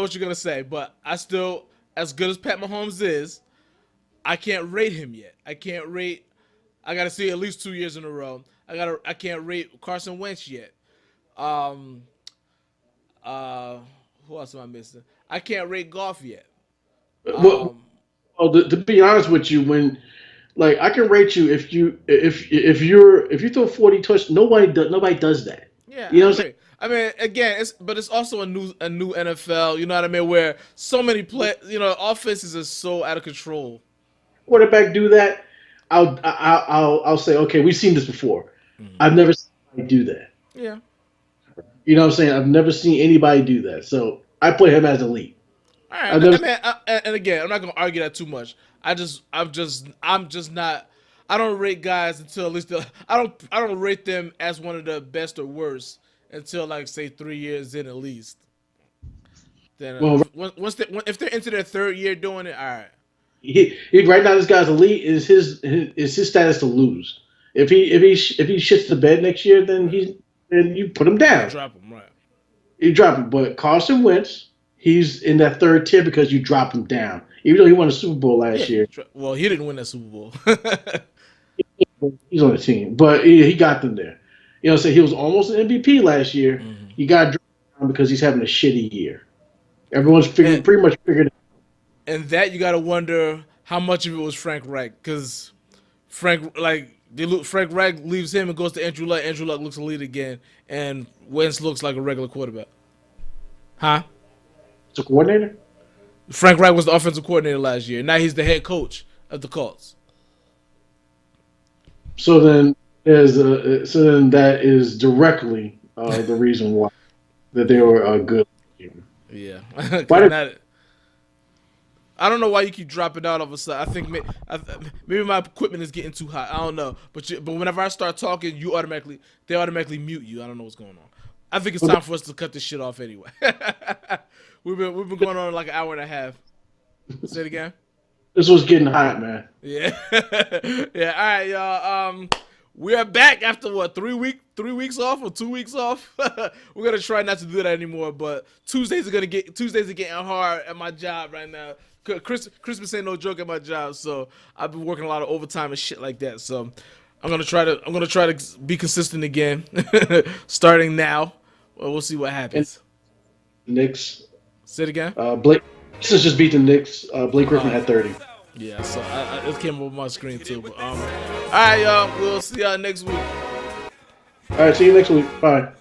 what you're gonna say, but I still, as good as Pat Mahomes is, I can't rate him yet. I gotta see at least 2 years in a row. I can't rate Carson Wentz yet. Who else am I missing? I can't rate Goff yet. To be honest with you, when like I can rate you if you throw 40 touchdowns, nobody does that. Yeah, you know what I'm saying? I mean, again, it's also a new NFL. You know what I mean? Where so many offenses are so out of control. Quarterback do that, I'll say, okay, we've seen this before. Mm-hmm. I've never seen anybody do that. Yeah. You know what I'm saying? I've never seen anybody do that. So I put him as elite. All right. And again, I'm not gonna argue that too much. I'm just not. I don't rate guys until at least I don't rate them as one of the best or worst until like say 3 years in at least. Then if they're into their third year doing it, all right. He right now this guy's elite is his status to lose. If he shits the bed next year, then you put him down. You drop him, right? You drop him, but Carson Wentz, he's in that third tier because you drop him down. Even though he won a Super Bowl last year. Well, he didn't win that Super Bowl. He's on the team, but he got them there. You know, so he was almost an MVP last year. Mm-hmm. He got dropped down because he's having a shitty year. Everyone's pretty much figured it out. And that you got to wonder how much of it was Frank Reich, because Frank Reich leaves him and goes to Andrew Luck. Andrew Luck looks elite again, and Wentz looks like a regular quarterback. Huh? It's a coordinator? Frank Reich was the offensive coordinator last year. Now he's the head coach of the Colts. So then that is directly the reason why that they were good. Yeah. I don't know why you keep dropping out all of a sudden. I think maybe my equipment is getting too hot. I don't know. But whenever I start talking, they automatically mute you. I don't know what's going on. I think it's time for us to cut this shit off anyway. We've been going on like an hour and a half. Say it again. This was getting hot, man. Yeah. Yeah. All right, y'all. We are back after what, 3 weeks off or 2 weeks off? We're gonna try not to do that anymore, but Tuesdays are getting hard at my job right now. Christmas ain't no joke at my job, so I've been working a lot of overtime and shit like that. So I'm gonna try to be consistent again, starting now. Well, we'll see what happens. Knicks. Say it again. Blake just beat the Knicks. Blake Griffin had 30. Yeah, so it came up on my screen too. But all right, y'all. We'll see y'all next week. All right, see you next week. Bye.